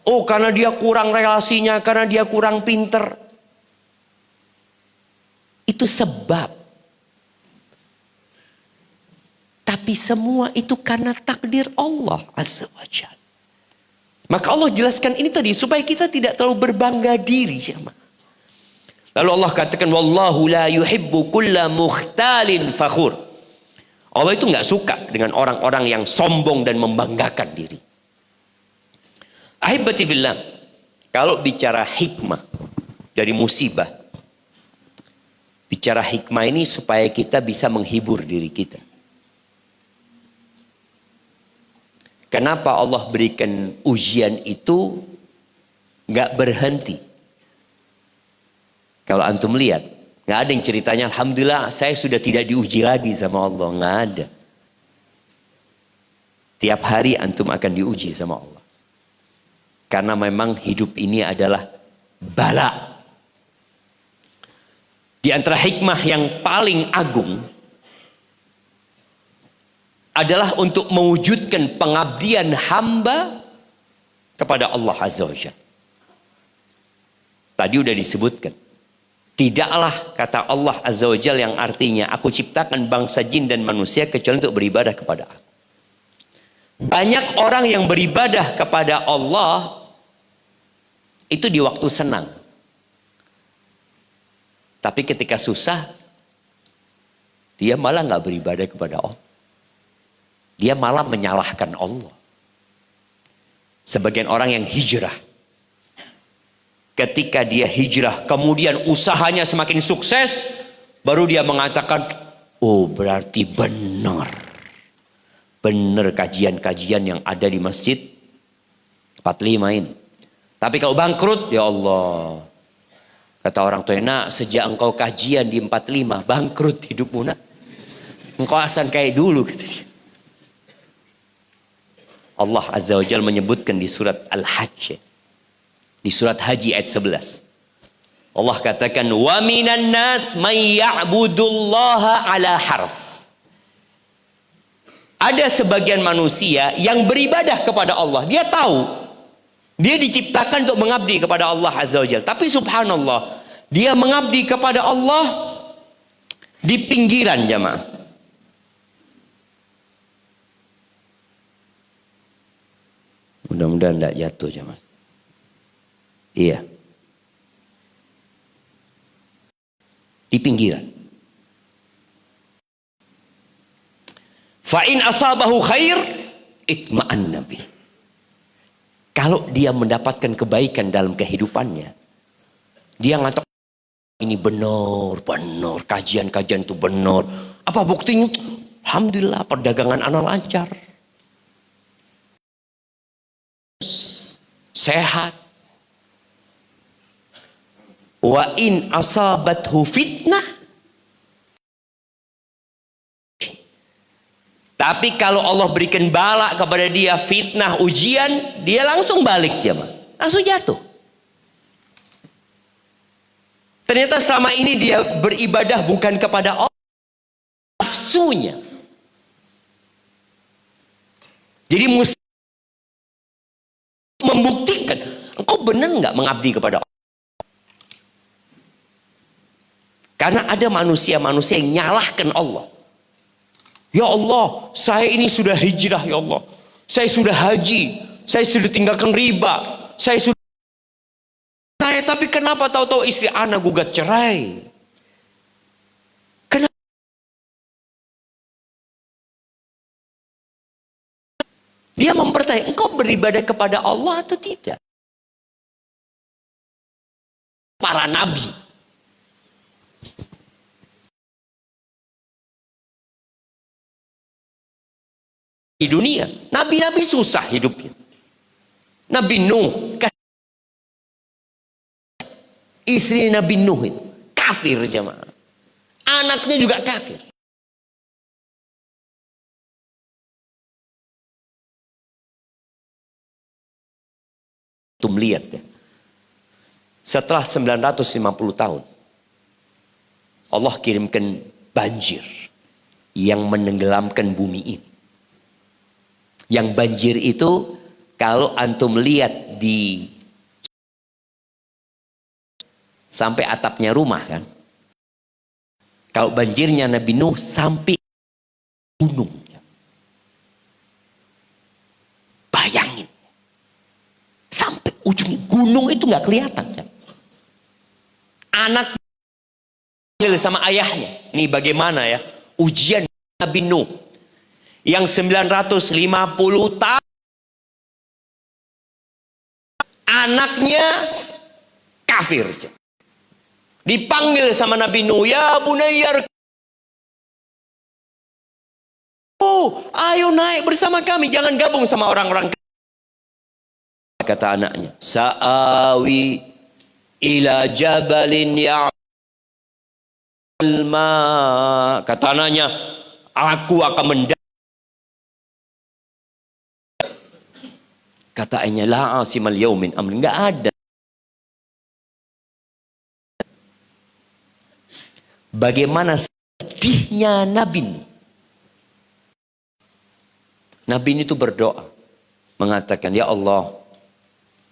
Oh karena dia kurang relasinya, karena dia kurang pinter. Itu sebab. Tapi semua itu karena takdir Allah azza wa jalla. Maka Allah jelaskan ini tadi supaya kita tidak terlalu berbangga diri. Lalu Allah katakan wallahu la yuhibbu kulla mukhtalin fakhur. Allah itu nggak suka dengan orang-orang yang sombong dan membanggakan diri. Ahibati fillah, kalau bicara hikmah dari musibah, bicara hikmah ini supaya kita bisa menghibur diri kita. Kenapa Allah berikan ujian itu nggak berhenti? Kalau antum lihat, nggak ada yang ceritanya, alhamdulillah saya sudah tidak diuji lagi sama Allah, nggak ada. Tiap hari antum akan diuji sama Allah. Karena memang hidup ini adalah bala. Di antara hikmah yang paling agung adalah untuk mewujudkan pengabdian hamba kepada Allah Azza wa Jalla. Tadi udah disebutkan. Tidaklah kata Allah Azza wa Jalla yang artinya aku ciptakan bangsa jin dan manusia kecuali untuk beribadah kepada aku. Banyak orang yang beribadah kepada Allah itu di waktu senang. Tapi ketika susah, dia malah nggak beribadah kepada Allah. Dia malah menyalahkan Allah. Sebagian orang yang hijrah. Ketika dia hijrah, kemudian usahanya semakin sukses, baru dia mengatakan, oh berarti benar. Benar kajian-kajian yang ada di masjid 45 ini. Tapi kalau bangkrut, ya Allah. Kata orang tua, nak, sejak engkau kajian di 45, bangkrut hidupmu, nak. Engkau asan kayak dulu, gitu dia. Allah Azza wa Jalla menyebutkan di surat Al-Hajj, di surat Haji ayat 11. Allah katakan, wa minan nas may ya'budullaha ala harf. Ada sebagian manusia yang beribadah kepada Allah. Dia tahu dia diciptakan untuk mengabdi kepada Allah Azza wa Jalla. Tapi subhanallah, dia mengabdi kepada Allah di pinggiran, jamaah. Mudah-mudahan tidak jatuh, jamaah. Iya. Di pinggiran. Fa in asabahu khair itma'anna bih. Kalau dia mendapatkan kebaikan dalam kehidupannya, dia ngatok ini benar, kajian-kajian itu benar. Apa buktinya? Alhamdulillah, perdagangan anak lancar. Sehat. Wa in asabathu fitnah. Tapi kalau Allah berikan bala kepada dia, fitnah, ujian, dia langsung balik, jemaah. Langsung jatuh. Ternyata selama ini dia beribadah bukan kepada Allah, nafsunya. Jadi mesti membuktikan, engkau benar nggak mengabdi kepada Allah? Karena ada manusia-manusia yang nyalahkan Allah. Ya Allah, saya ini sudah hijrah, ya Allah. Saya sudah haji, saya sudah tinggalkan riba, saya sudah tapi kenapa tahu-tahu istri anak gugat cerai? Kenapa? Dia mempertanya, engkau beribadah kepada Allah atau tidak? Para nabi. Di dunia, nabi-nabi susah hidupnya. Nabi Nuh, istri Nabi Nuh itu kafir, jemaah. Anaknya juga kafir. Tuh melihat ya. Setelah 950 tahun, Allah kirimkan banjir yang menenggelamkan bumi ini. Yang banjir itu kalau antum lihat di sampai atapnya rumah kan. Kalau banjirnya Nabi Nuh sampai gunung. Bayangin. Sampai ujung gunung itu nggak kelihatan. Kan? Anak sama ayahnya. Ini bagaimana ya? Ujian Nabi Nuh. Yang 950 tahun anaknya kafir. Dipanggil sama Nabi Nuh, ya Bunayyar, oh ayo naik bersama kami, jangan gabung sama orang-orang. Kata anaknya, sa'awi ila jabalin ya'alma. Kata anaknya, aku akan mendapat. Kata ayahnya, la asimal yaumin amrin, enggak ada. Bagaimana sedihnya Nabi. Nabi itu berdoa, mengatakan, ya Allah,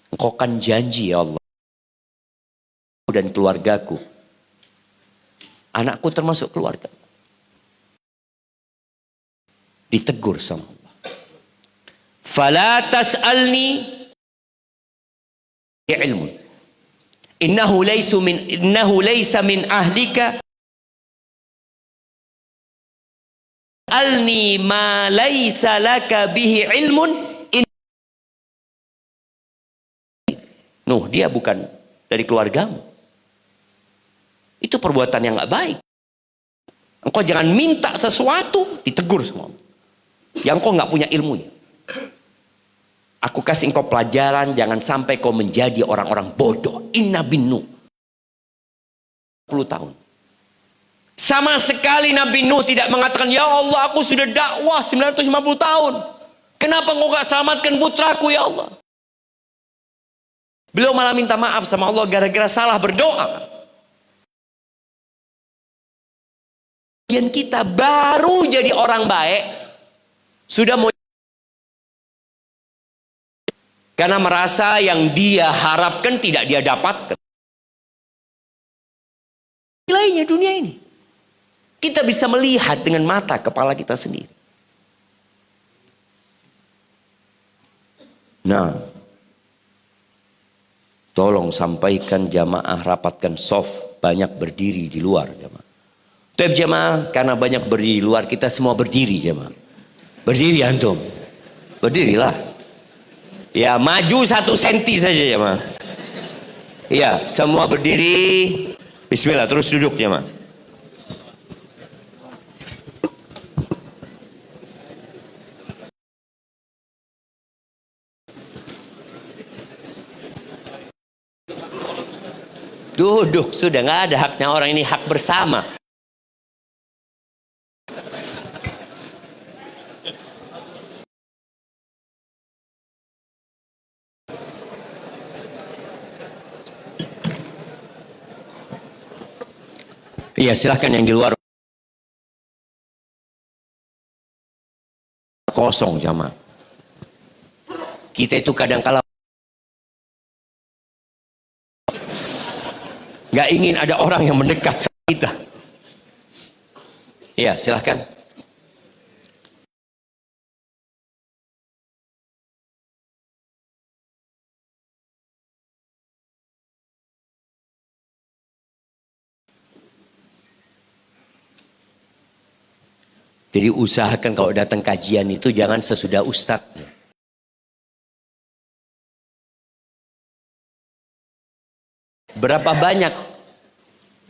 engkau kan janji ya Allah, dan keluargaku, anakku termasuk keluarga, ditegur sama Allah. Fala tas'alni ilmun innahu laysa min ahlika alni ma laysa laka bihi ilmun. Nuh, dia bukan dari keluargamu. Itu perbuatan yang gak baik. Engkau jangan minta sesuatu, ditegur semua yang engkau gak punya ilmunya. Aku kasih engkau pelajaran, jangan sampai kau menjadi orang-orang bodoh. Inna bin Nuh 10 tahun. Sama sekali Nabi Nuh tidak mengatakan, ya Allah aku sudah dakwah 950 tahun. Kenapa engkau gak selamatkan putraku ya Allah? Beliau malah minta maaf sama Allah gara-gara salah berdoa. Dan kita baru jadi orang baik, sudah mau, karena merasa yang dia harapkan tidak dia dapatkan. Nilainya dunia ini. Kita bisa melihat dengan mata kepala kita sendiri. Nah, tolong sampaikan jamaah, rapatkan soft, banyak berdiri di luar jamaah. Tapi jamaah, karena banyak berdiri di luar, kita semua berdiri jamaah. Berdiri antum. Berdirilah. Ya, maju 1 senti saja jamaah. Iya, semua berdiri. Bismillah, terus duduk jamaah. Duduk, sudah nggak ada haknya orang ini, hak bersama. Iya, silahkan yang di luar kosong jamaah. Kita itu kadang-kala nggak ingin ada orang yang mendekat sama kita. Iya, silahkan. Jadi usahakan kalau datang kajian itu jangan sesudah ustadz. Berapa banyak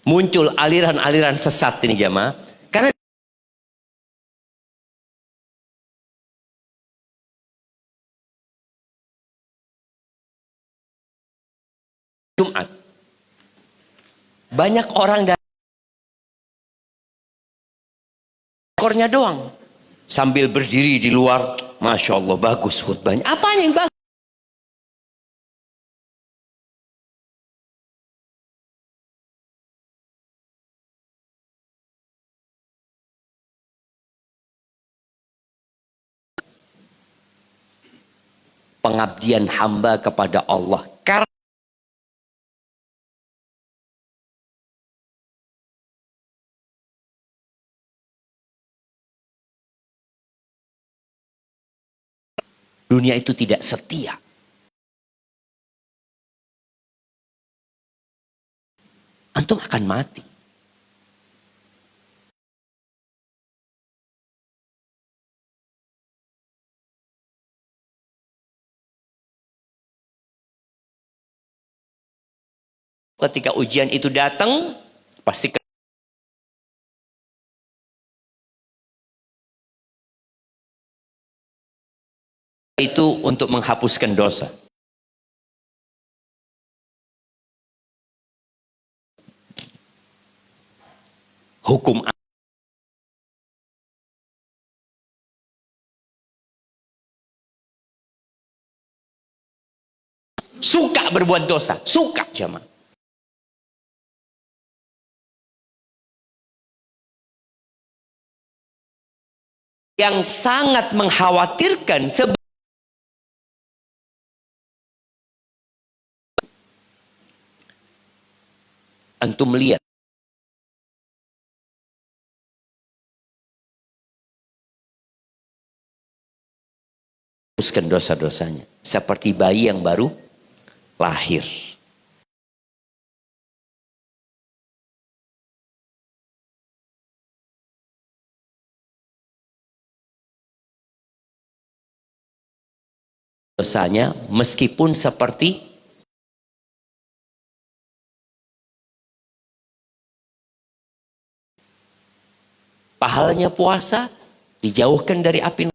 muncul aliran-aliran sesat ini jamaah? Karena Jumat banyak orang dari ekornya doang, sambil berdiri di luar, masya Allah bagus khutbahnya. Apanya yang bagus? Pengabdian hamba kepada Allah. Karena dunia itu tidak setia. Antum akan mati. Ketika ujian itu datang, pasti itu untuk menghapuskan dosa. Hukum suka berbuat dosa, suka jamaah. Yang sangat mengkhawatirkan antum melihat hapuskan dosa-dosanya seperti bayi yang baru lahir. Dosanya meskipun seperti pahalanya puasa, dijauhkan dari api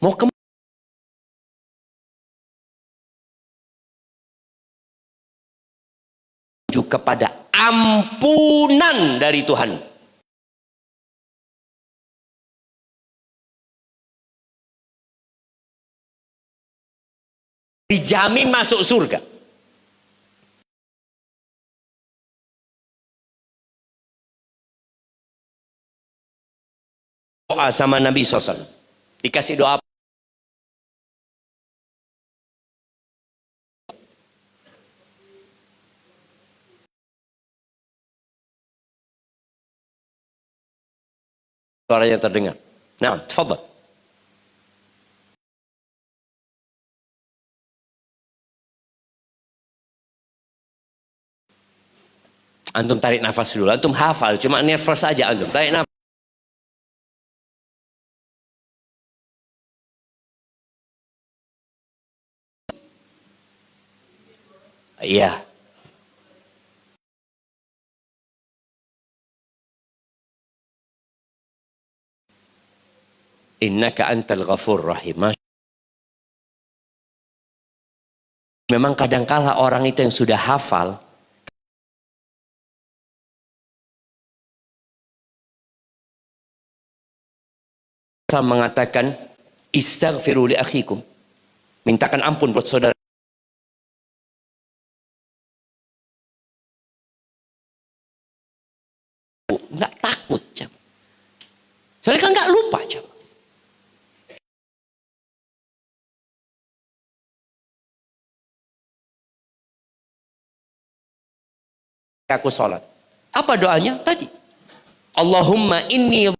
Mau ke kepada ampunan dari Tuhan. Dijamin masuk surga. Doa sama Nabi SAW. Dikasih doa. Suaranya terdengar. Nah, tafadhal. Antum tarik nafas dulu. Antum hafal, cuma nafas aja antum. Tarik nafas. Iya. Innaka antal ghafur rahim. Memang kadangkala orang itu yang sudah hafal mengatakan istaghfiru li akhikum. Mintakan ampun buat saudara. Nggak takut, jam. Soalnya kan nggak lupa, jam. Aku sholat. Apa doanya tadi? Allahumma inni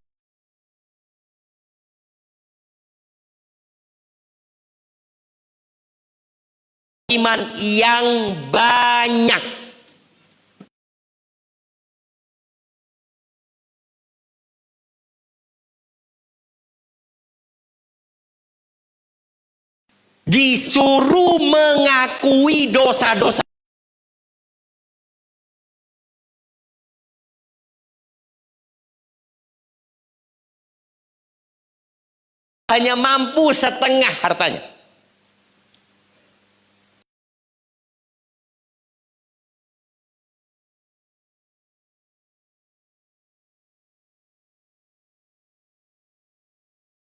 iman yang banyak. Disuruh mengakui dosa-dosa. Hanya mampu setengah hartanya.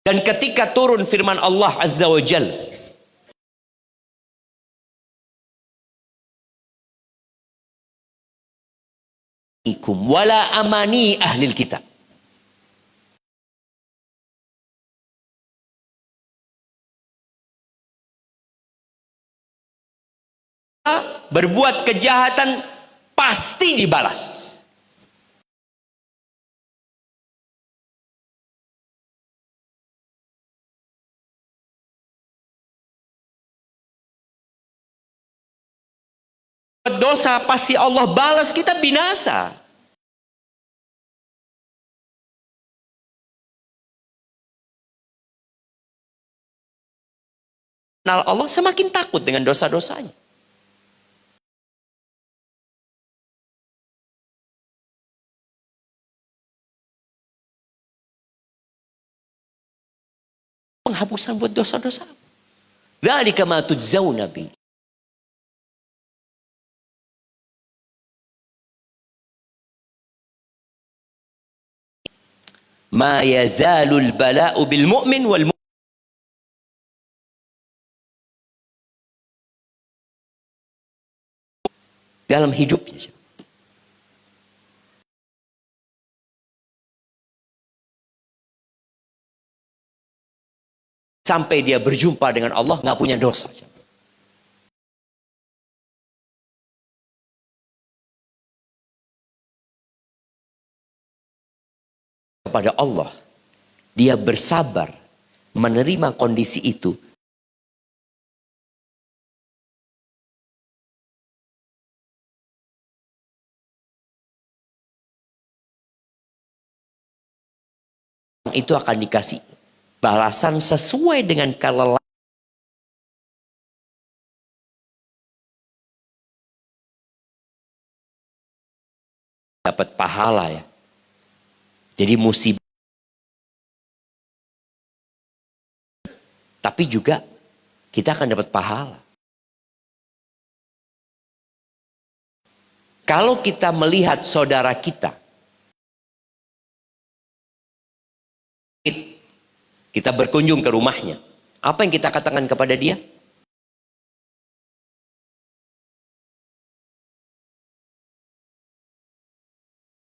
Dan ketika turun firman Allah Azza wa Jalla, wala amani ahlil kitab. Berbuat kejahatan pasti dibalas. Dosa pasti Allah balas, kita binasa. Nah, Allah semakin takut dengan dosa-dosanya. Penghapusan buat dosa-dosa. Dzalika ma tujzauna bi. Ma yazalul bala'u bil mu'min wal mu'min. Dalam hidupnya. Sampai dia berjumpa dengan Allah nggak punya dosa. Kepada Allah, dia bersabar menerima kondisi itu. Itu akan dikasih balasan sesuai dengan kelelahan. Dapat pahala ya. Jadi musibah Tapi juga kita akan dapat pahala. Kalau kita melihat saudara kita berkunjung ke rumahnya, apa yang kita katakan kepada dia?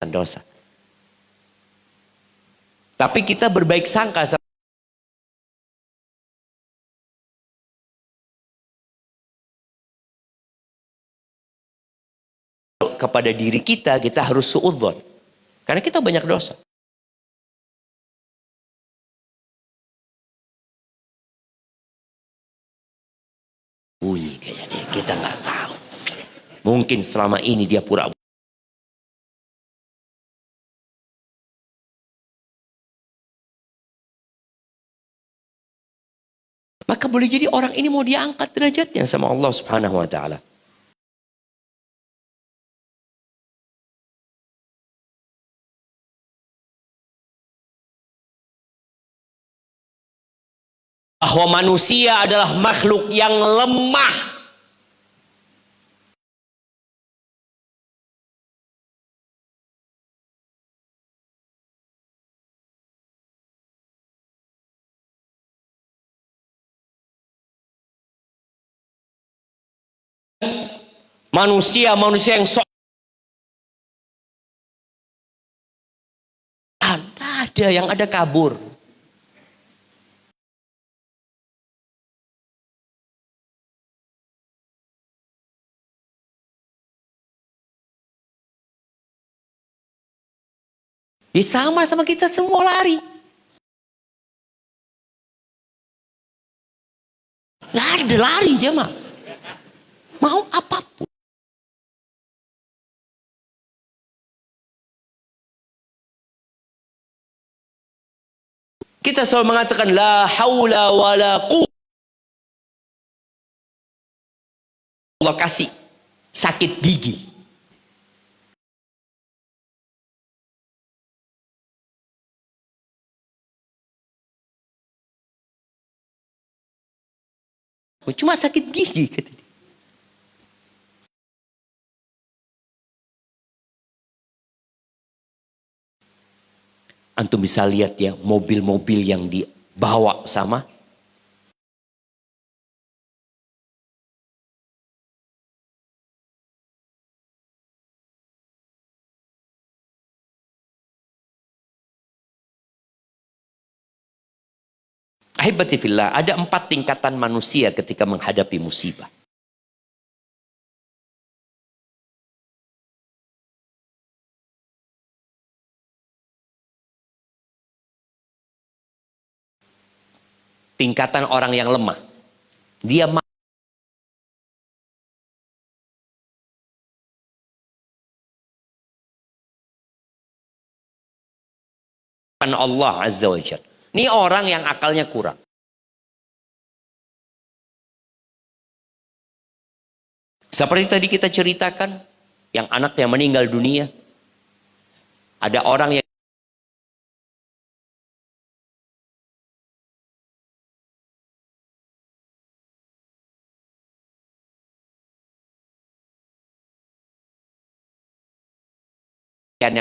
Dosa. Tapi kita berbaik sangka kepada diri kita, kita harus suudzon. Karena kita banyak dosa. Bunyi kayaknya dia, kita nggak tahu. Mungkin selama ini dia pura. Maka boleh jadi orang ini mau diangkat derajatnya sama Allah Subhanahu wa taala. Bahwa manusia adalah makhluk yang lemah. Manusia-manusia yang ada yang ada kabur. Ya sama kita semua lari. Lari jemaah. Mau apapun. Kita selalu mengatakan la haula wala quwwata. Allah kasih sakit gigi. Cuma sakit gigi kata dia. Antum bisa lihat ya mobil-mobil yang dibawa sama Ahibati fillah, ada 4 tingkatan manusia ketika menghadapi musibah. Tingkatan orang yang lemah. Dia Allah Azza wa Jalla. Ini orang yang akalnya kurang. Seperti tadi kita ceritakan, yang anaknya meninggal dunia. Ada orang yang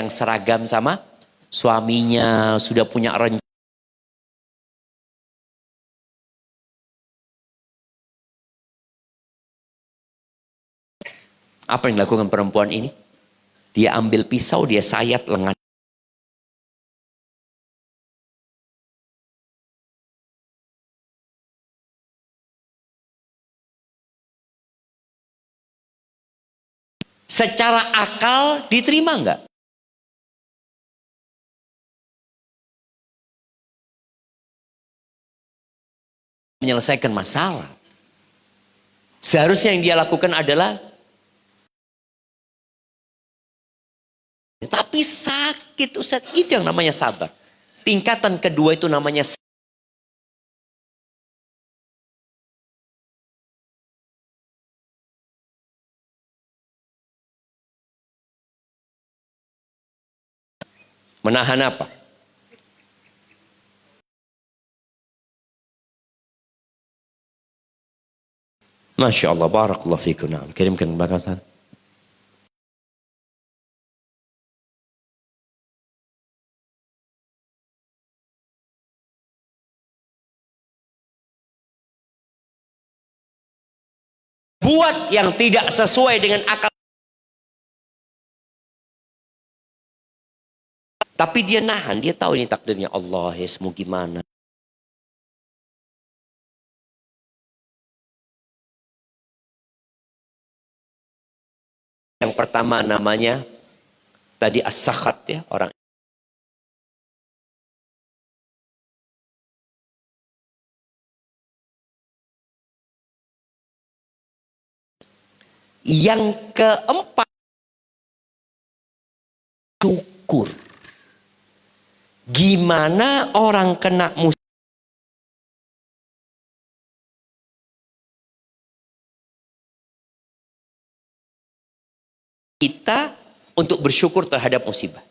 seragam sama suaminya, sudah punya rencana. Apa yang dilakukan perempuan ini? Dia ambil pisau, dia sayat lengan. Secara akal diterima enggak? Menyelesaikan masalah. Seharusnya yang dia lakukan adalah tapi sakit Ustaz, itu yang namanya sabar. Tingkatan kedua itu namanya menahan apa? Masya Allah, barakallahu fikum. Nah, kirimkan ke belakang sana. Buat yang tidak sesuai dengan akal, tapi dia nahan, dia tahu ini takdirnya Allah, ya mau gimana. Yang pertama namanya tadi as-sakhat, ya, orang yang keempat syukur. Gimana orang kena musibah kita untuk bersyukur terhadap musibah.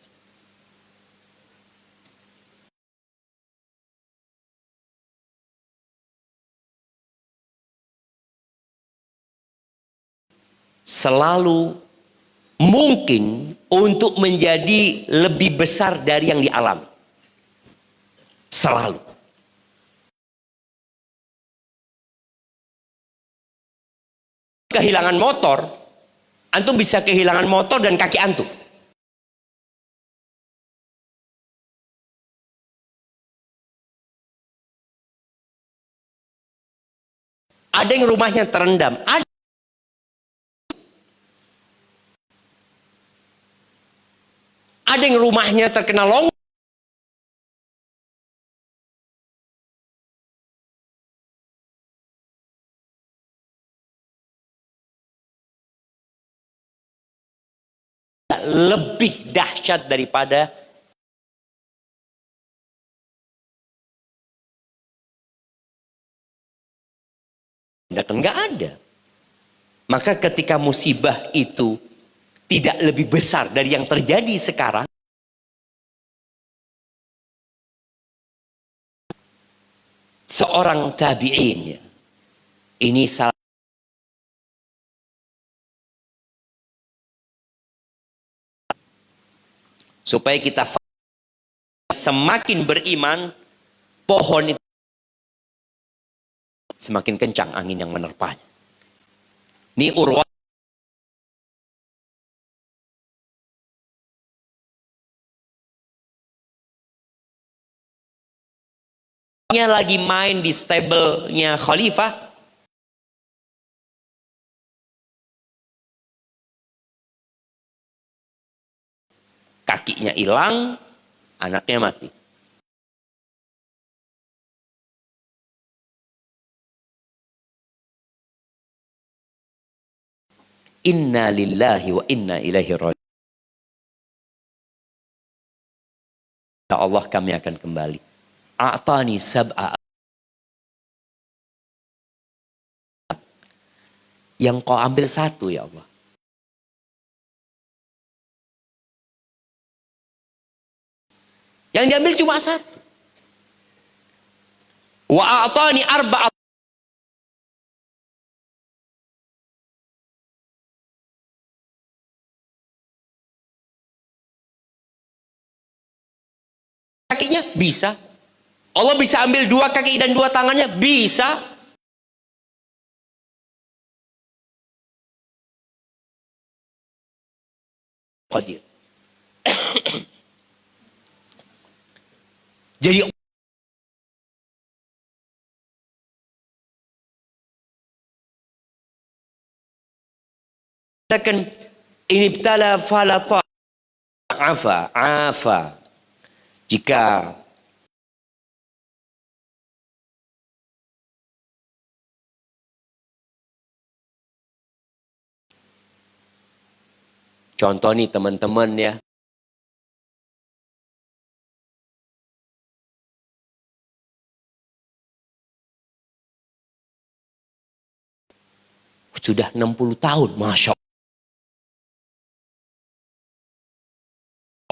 Selalu mungkin untuk menjadi lebih besar dari yang dialami. Selalu. Kehilangan motor, antum bisa kehilangan motor dan kaki antum. Ada yang rumahnya terendam, ada yang rumahnya terkena longsor. Lebih dahsyat daripada nggak ada. Maka ketika musibah itu tidak lebih besar dari yang terjadi sekarang, seorang tabi'in, ini salah supaya kita semakin beriman, pohon itu semakin kencang angin yang menerpanya. Ini Urwah lagi main di stable-nya Khalifah, kakinya hilang, anaknya mati. Inna lillahi wa inna ilaihi raji'un. Ya Allah, kami akan kembali. A'tani sab'a, yang kau ambil satu ya Allah. Yang diambil cuma satu. Wa a'tani arba'a, kakinya bisa. Allah bisa ambil dua kaki dan dua tangannya, bisa. Qadir. Jadi katakan ini ibtala fala afa. Jika contoh nih teman-teman ya, sudah 60 tahun, Masya Allah.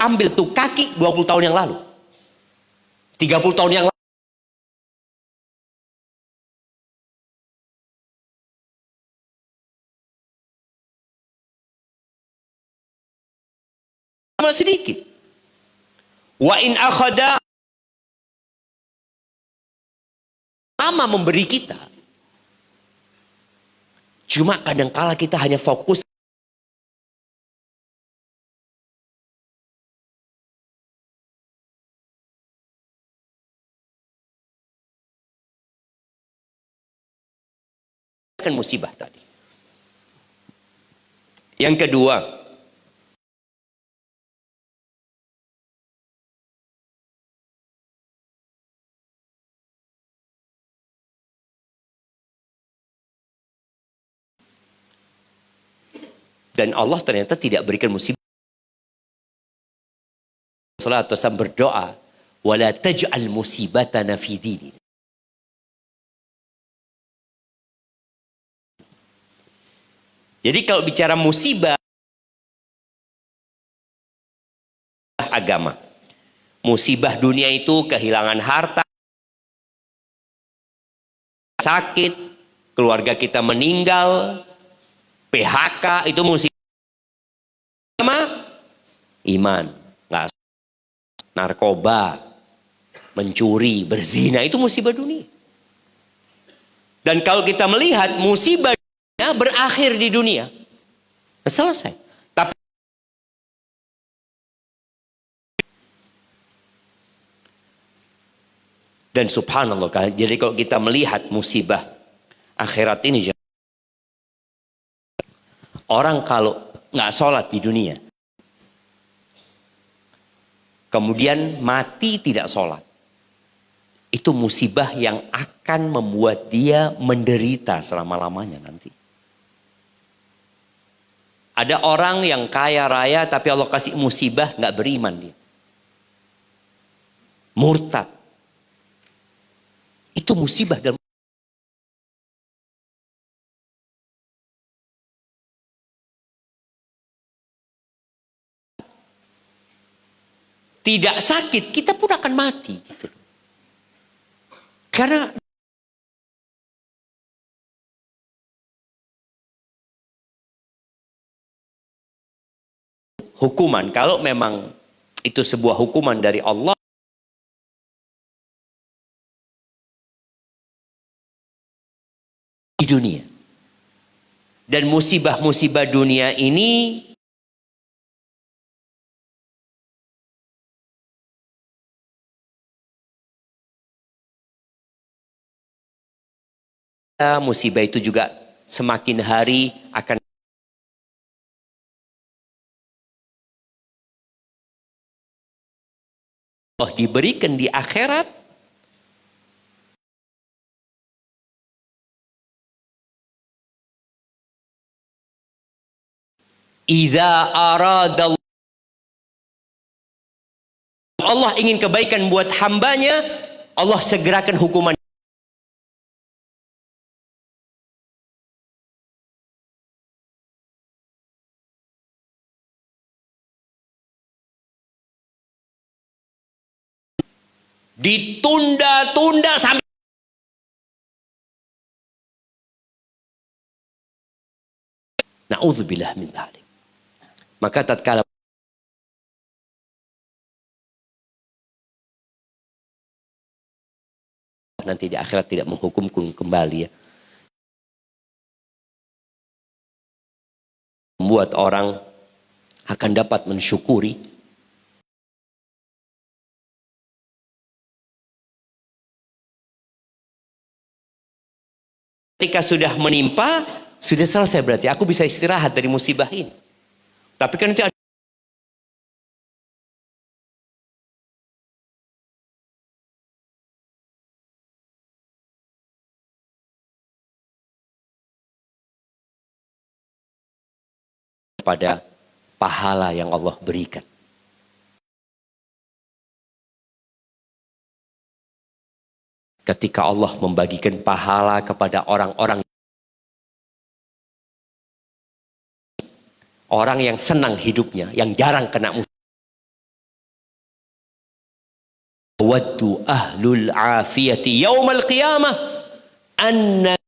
Ambil tuh kaki 20 tahun yang lalu. 30 tahun yang lalu. amat sedikit. Wa in akhada, lama memberi kita. Cuma kadangkala kita hanya fokus kan musibah tadi. Yang kedua, dan Allah ternyata tidak berikan musibah. Sallallahu alaihi wasallam berdoa, wala taj'al musibatana fi dinina. Jadi kalau bicara musibah agama, musibah dunia itu kehilangan harta, sakit, keluarga kita meninggal, PHK, itu musibah. Iman, nggak, narkoba, mencuri, berzina, itu musibah dunia. Dan kalau kita melihat musibah berakhir di dunia, selesai. Tapi dan subhanallah, jadi kalau kita melihat musibah akhirat ini, orang kalau nggak sholat di dunia, kemudian mati tidak sholat, itu musibah yang akan membuat dia menderita selama-lamanya nanti. Ada orang yang kaya raya tapi Allah kasih musibah, nggak beriman dia. Murtad. Itu musibah dalam. Tidak sakit, kita pun akan mati. Gitu. Karena hukuman, kalau memang itu sebuah hukuman dari Allah, di dunia. Dan musibah-musibah dunia ini musibah itu juga semakin hari akan diberikan di akhirat. Idza arada Allah ingin kebaikan buat hambanya, Allah segerakan hukuman. Ditunda-tunda sampai na'udzubillah min dzalik. Maka tatkala nanti di akhirat tidak menghukumku kembali, ya, membuat orang akan dapat mensyukuri ketika sudah menimpa, sudah selesai, berarti aku bisa istirahat dari musibah ini. Tapi kan itu pada pahala yang Allah berikan. Ketika Allah membagikan pahala kepada orang-orang yang senang hidupnya, yang jarang kena musibah. Waddu ahlul afiyati yaumal qiyamah anna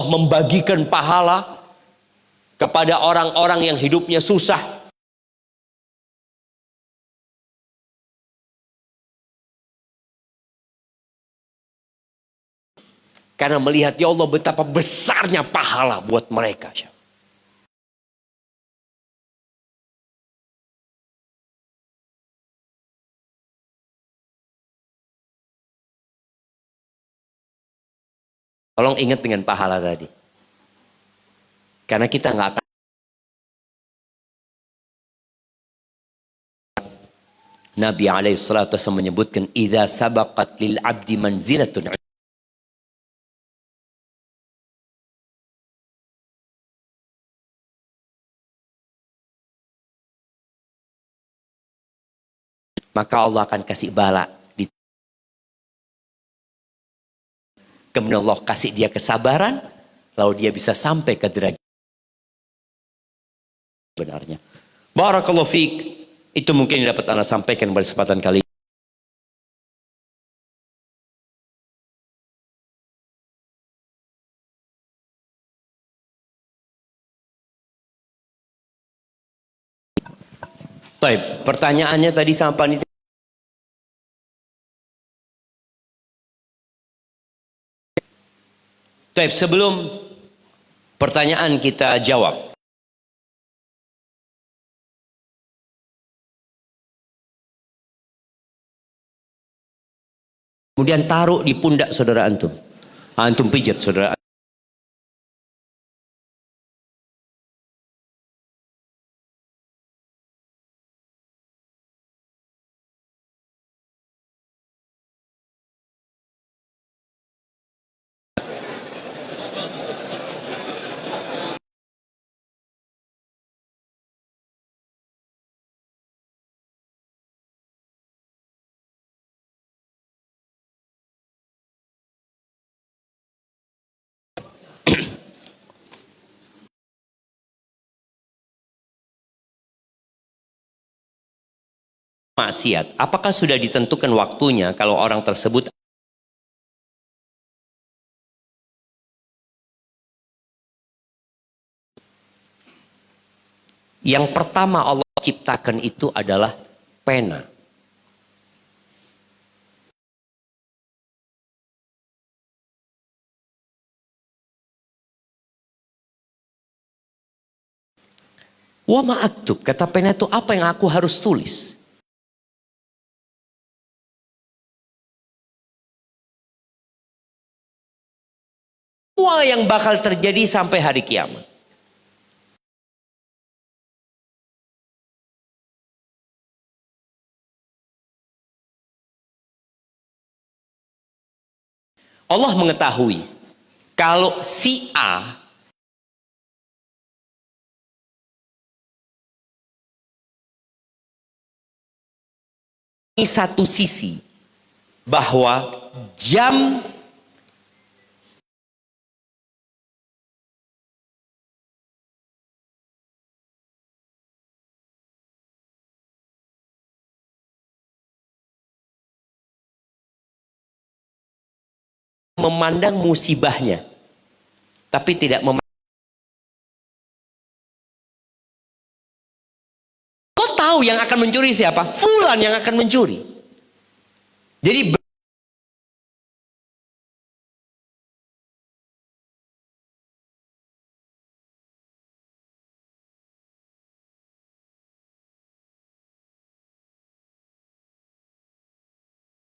membagikan pahala kepada orang-orang yang hidupnya susah. Karena melihat ya Allah betapa besarnya pahala buat mereka. Tolong ingat dengan pahala tadi. Karena kita nggak akan. Nabi SAW menyebutkan, "Idza sabaqat lil abdi manzilatun." Maka Allah akan kasih bala. Kemudian Allah kasih dia kesabaran, lalu dia bisa sampai ke derajat benarnya. Barakallahu fiik. Itu mungkin yang dapat Anda sampaikan pada kesempatan kali ini. Baik, pertanyaannya tadi sama panitia. Baik, sebelum pertanyaan kita jawab. Kemudian taruh di pundak saudara antum. Antum pijat saudara. Maksiat, apakah sudah ditentukan waktunya kalau orang tersebut yang pertama Allah ciptakan itu adalah pena. Wa ma'aktub, kata pena itu apa yang aku harus tulis? Semua yang bakal terjadi sampai hari kiamat. Allah mengetahui kalau si A ini satu sisi bahwa jam memandang musibahnya, tapi tidak memandang. Kau tahu yang akan mencuri siapa? Fulan yang akan mencuri. Jadi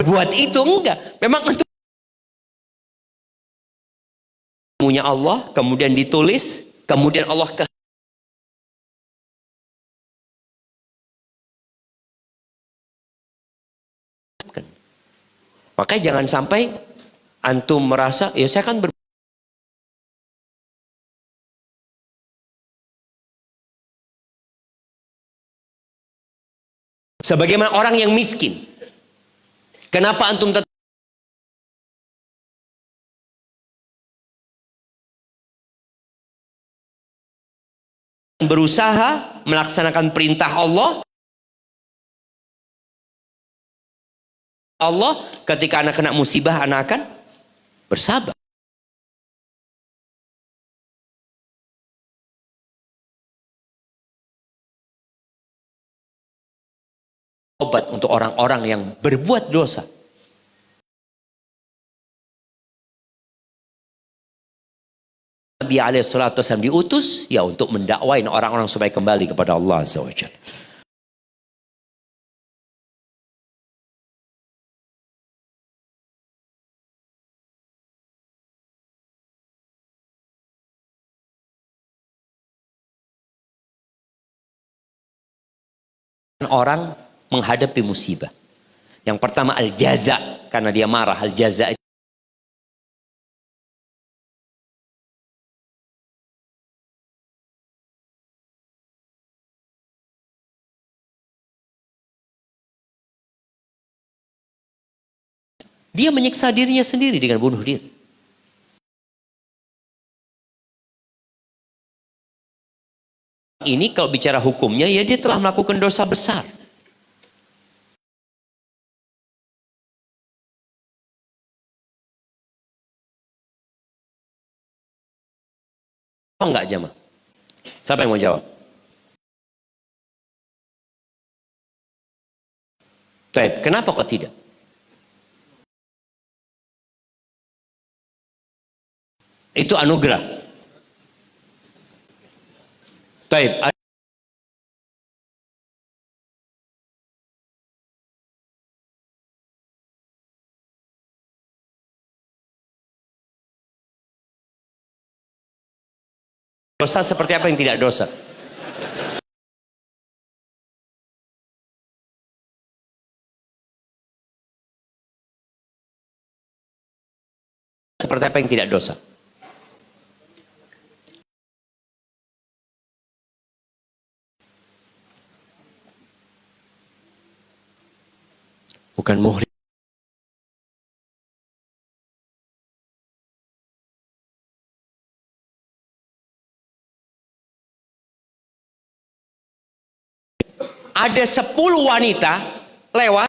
buat itu enggak. Memang untuk punya Allah, kemudian ditulis, kemudian Allah ke makanya jangan sampai antum merasa ya saya kan sebagaimana orang yang miskin. Kenapa antum tetap berusaha melaksanakan perintah Allah? Allah ketika anak kena musibah anak akan bersabar. Obat untuk orang-orang yang berbuat dosa. Nabi SAW diutus ya untuk mendakwain orang-orang supaya kembali kepada Allah Azza wa Jalla. Orang menghadapi musibah. Yang pertama al-jaza, karena dia marah. Al-jaza dia menyiksa dirinya sendiri dengan bunuh diri. Ini kalau bicara hukumnya ya dia telah melakukan dosa besar. Oh enggak jamaah? Siapa yang mau jawab? Baik, kenapa kok tidak? Itu anugerah. Baik. Dosa seperti apa yang tidak dosa? Seperti apa yang tidak dosa? Bukan muhrim. Ada 10 wanita lewat.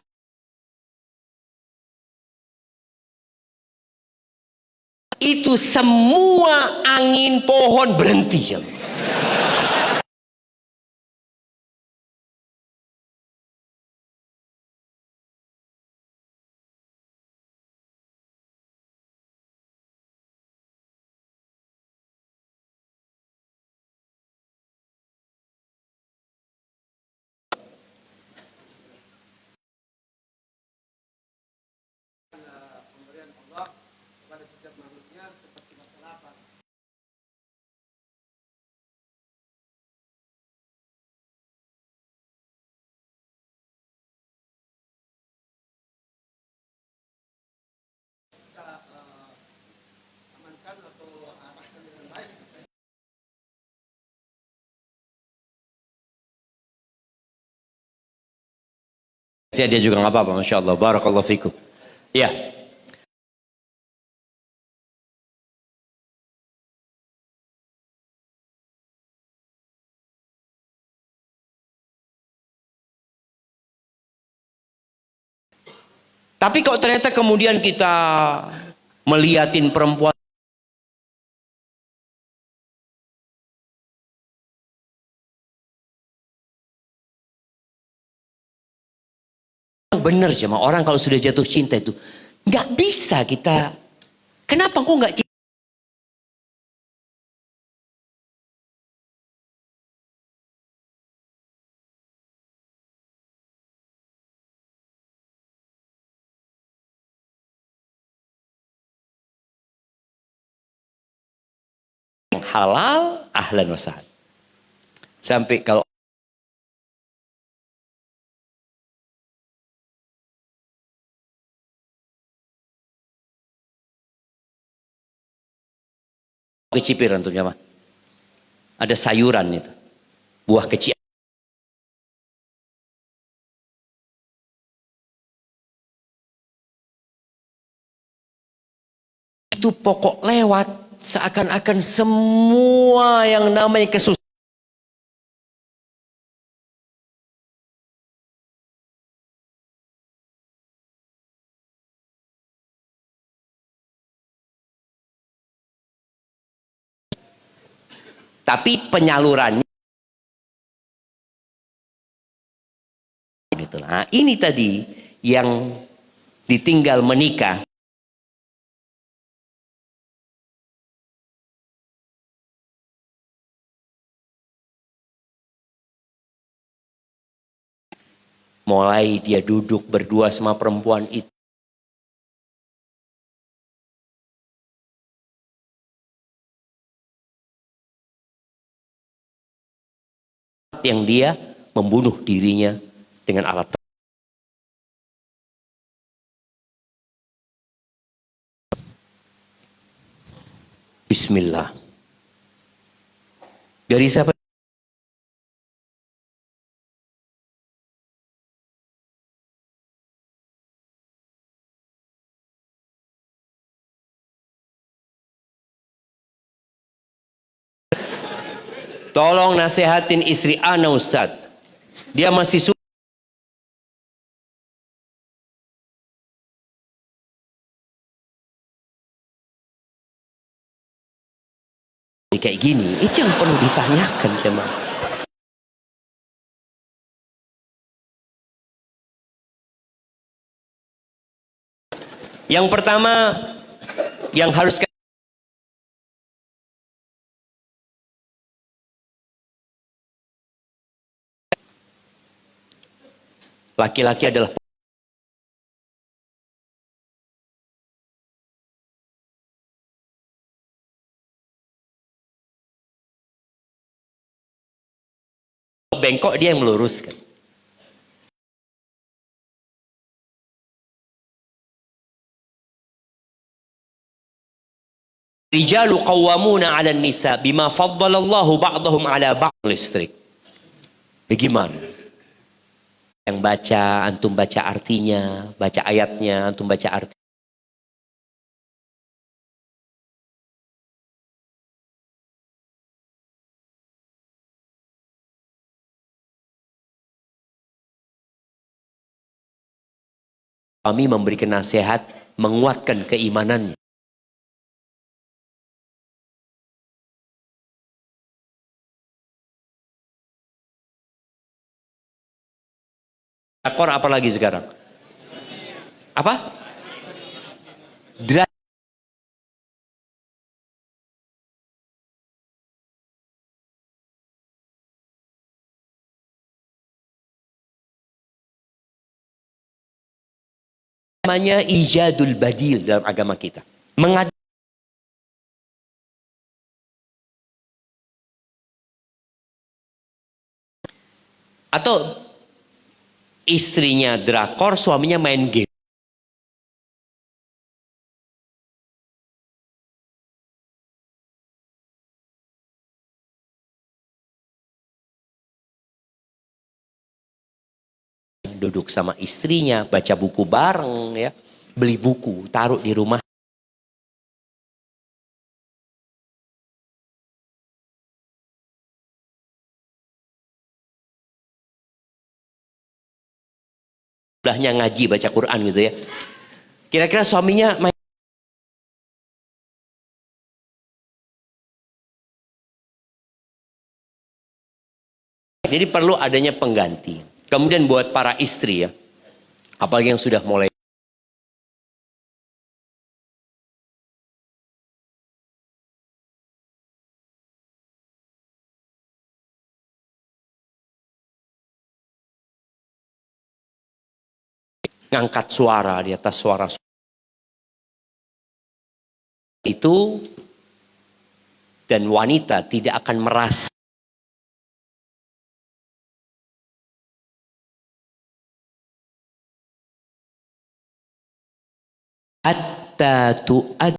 Itu semua angin pohon berhenti. Dia juga nggak apa-apa, masya Allah, barakallahu fikum. Ya, tapi kok ternyata kemudian kita melihatin perempuan bener cuma orang kalau sudah jatuh cinta itu nggak bisa kita. Kenapa kok nggak halal, ahlan wa sahlan. Sampai kalau kecipiran tuh jamaah. Ada sayuran itu. Buah kecil. Itu pokok lewat seakan-akan semua yang namanya kesusahan tapi penyalurannya gitu. Nah, Nah, ini tadi yang ditinggal menikah. Mulai dia duduk berdua sama perempuan itu. Yang dia membunuh dirinya dengan alat. Bismillah. Dari siapa? Tolong nasihatin istri ana Ustaz. Dia masih kayak gini. Itu yang perlu ditanyakan, teman. Yang pertama yang harus laki-laki adalah bengkok, dia yang meluruskan. Rijalu qawwamuna 'alan nisa bima faddalallahu ba'dahum 'ala ba'd. Listrik. Bagaimana? Yang baca, antum baca artinya, baca ayatnya, antum baca arti. Kami memberikan nasihat menguatkan keimanannya. Drakor apa lagi sekarang? Apa? Namanya ijadul badil dalam agama kita. Atau istrinya drakor, suaminya main game. Duduk sama istrinya, baca buku bareng ya. Beli buku, taruh di rumah. Sebelahnya ngaji, baca Quran gitu ya. Kira-kira suaminya main. Jadi perlu adanya pengganti. Kemudian buat para istri ya, apalagi yang sudah mulai ngangkat suara di atas suara itu, dan wanita tidak akan merasa hatta tu'ad